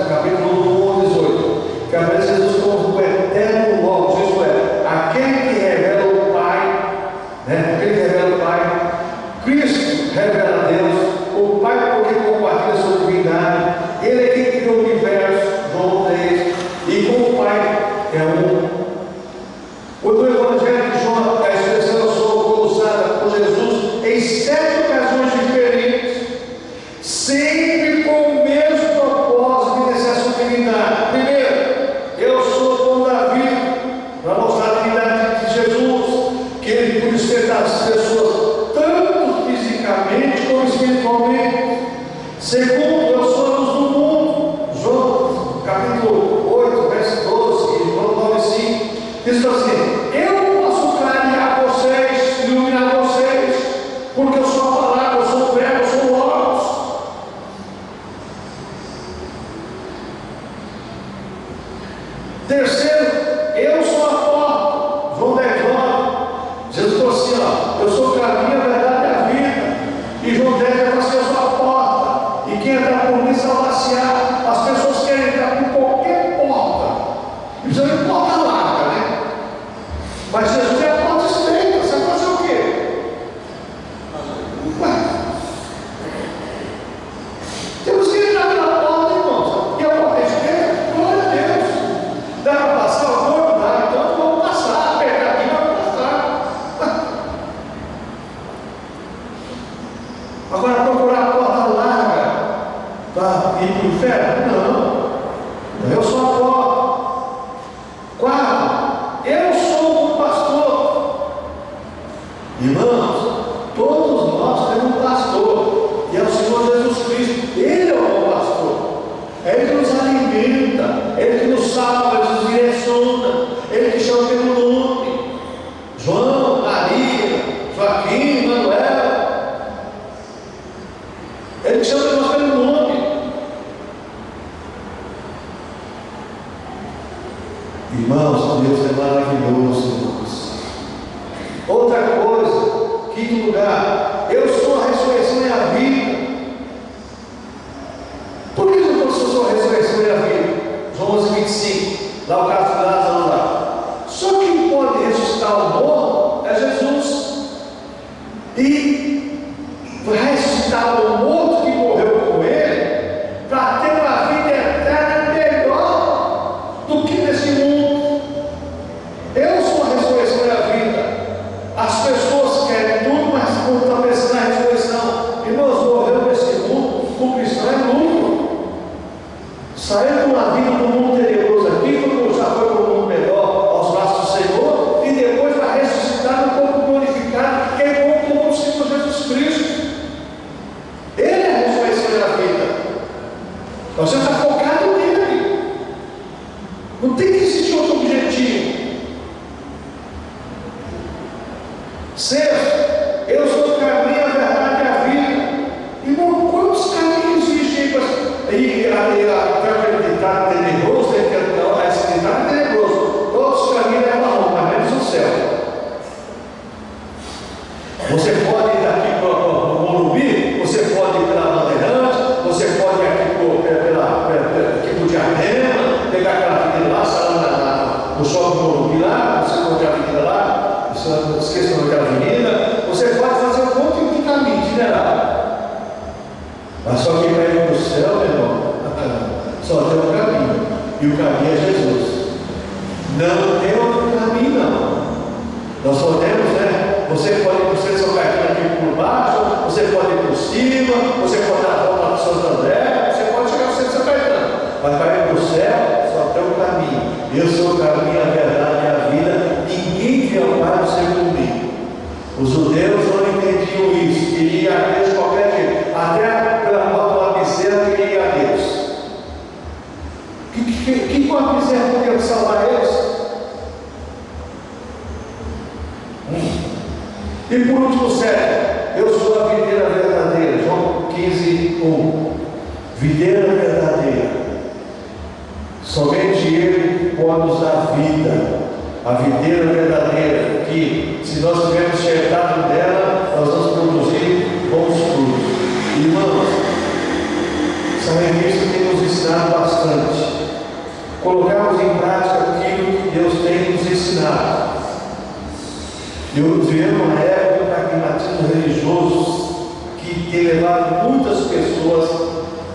capítulo 1 ao 18, que aparece Jesus como o eterno Logos, isso é, aquele que revela o Pai, aquele que revela o Pai. Cristo revela a Deus, o Pai porque compartilha sua divindade, Ele é quem criou o universo, João 3, e com o Pai é um. No Evangelho de João, a expressão sou usada por Jesus em 7 ocasiões diferentes, sempre com o mesmo propósito de exercer a divindade. Primeiro, eu sou o dono da vida, para mostrar a divindade de Jesus, que Ele pode sustentar as pessoas tanto fisicamente como espiritualmente. Segundo, eu sou a luz do mundo. João capítulo 8, verso 12, e João 9, 5, diz assim: eu posso clarear vocês, iluminar vocês, porque eu sou a palavra, eu sou o verbo, eu sou o Logos. Terceiro, eu sou a porta. João 10, 9. Jesus falou assim: eu sou o caminho, a verdade e a vida. E João 10 vai assim: eu sou a porta, e quem entrar por mim salvar-se-á. As pessoas querem entrar por qualquer porta, e precisa de porta larga, né? Mas Jesus é a porta estreita. Você vai fazer o quê? Temos que entrar pela porta, irmãos. E a porta é estreita? Glória a Deus. Dá para passar o corpo? Dá. Então vamos passar. Apertar aqui, vamos passar. Agora, procurar a porta larga para ir para o inferno? Não. Eu sou a porta. Quarto, eu sou o pastor. Irmãos, todos nós temos um pastor, e é o Senhor Jesus Cristo. Ele é o bom pastor. É Ele que nos alimenta, Ele que nos salva, Ele nos direciona, Ele que chama pelo nome. João, Maria, Joaquim, Manuel. Ele que chama nós pelo nome. Irmãos, Deus é maravilhoso, irmãos. Outra coisa, quinto lugar, eu sou a ressurreição e a vida. Por que eu sou a ressurreição e a vida? João 11, 25, lá o caso de Lázaro lá. Só quem pode ressuscitar o morto é Jesus. E ressuscitar o morto que morreu com Ele, para ter uma vida eterna melhor do que nesse mundo. Eu sou a ressurreição e a vida. As pessoas querem tudo, mas quando está pensando na ressurreição, irmãos, morreu nesse mundo, o cristão é lucro. Saiu de uma vida do mundo tenebroso aqui, já foi para um mundo melhor, aos braços do Senhor, e depois vai ressuscitar no corpo glorificado, que é o corpo do Senhor Jesus Cristo. Ele é a ressurreição e a vida. Você está focado nele. Não tem que existir outro objetivo. Sexto, eu sou o caminho, a verdade e a vida. Irmão, quantos caminhos existem para acreditar tenebroso? Esse ditado é tenebroso. Todos os caminhos levam a Roma, mas menos o céu. Você pode ir daqui para o Morumbi, você pode ir pela Bandeirantes, você pode ir aqui para o Diadema, pegar aquela avenida lá, sair no shopping Morumbi lá, você pode a avenida lá, não esqueça daquela avenida, você pode fazer um monte de caminho, itinerário. Mas só que para ir para o céu, meu irmão, só tem um caminho, e o caminho é Jesus. Não tem outro caminho, não. Nós só temos, né? Você pode ir para o centro São Caetano aqui por baixo, você pode judeus não entendiam isso, queria a Deus de qualquer jeito, até pela morte de uma bezerra queria a Deus. Que com a bezerra podia salvar eles? E por último, 7, eu sou a videira verdadeira, João 15:1. Videira verdadeira, somente Ele pode nos dar vida. A videira verdadeira, que se nós tivermos cercado dela, nós vamos produzir bons frutos. Irmãos, essa revista tem nos ensinado bastante. Colocarmos em prática aquilo que Deus tem nos ensinado. Vivemos uma época de pragmatismo religioso que tem levado muitas pessoas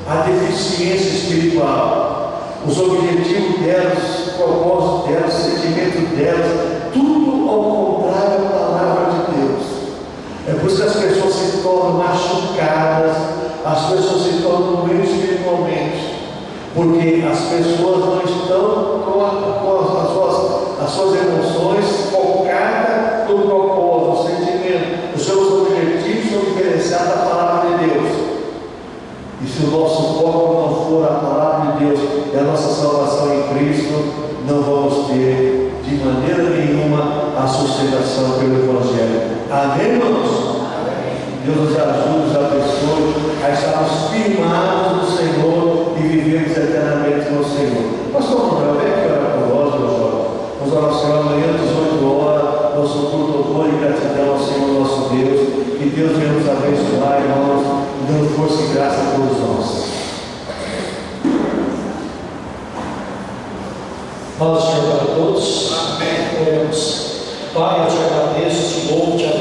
à deficiência espiritual. Os objetivos delas, o propósito delas, o sentimento delas, tudo ao contrário da palavra de Deus. É por isso que as pessoas se tornam machucadas, as pessoas se tornam doentes espiritualmente, porque as pessoas não estão com as suas emoções focadas no propósito, no sentimento, os seus objetivos são diferenciados da palavra de Deus. E se o nosso foco não for a palavra de Deus e a nossa salvação em Cristo, não vamos ter de maneira nenhuma a sustentação pelo Evangelho. Amém, irmãos? Deus nos ajude, nos abençoe a estarmos firmados no Senhor e vivermos eternamente no Senhor. Pastor Manuel, vem aqui orar por nós, meu jovem. Vamos orar ao Senhor amanhã às 18 horas, nosso culto, louvor e gratidão ao Senhor nosso Deus. Que Deus venha nos abençoar, irmãos, dando força e graça a todos nós. Paz do Senhor para todos. Amém. Oremos. Pai, eu te agradeço, te louvo, te abençoe.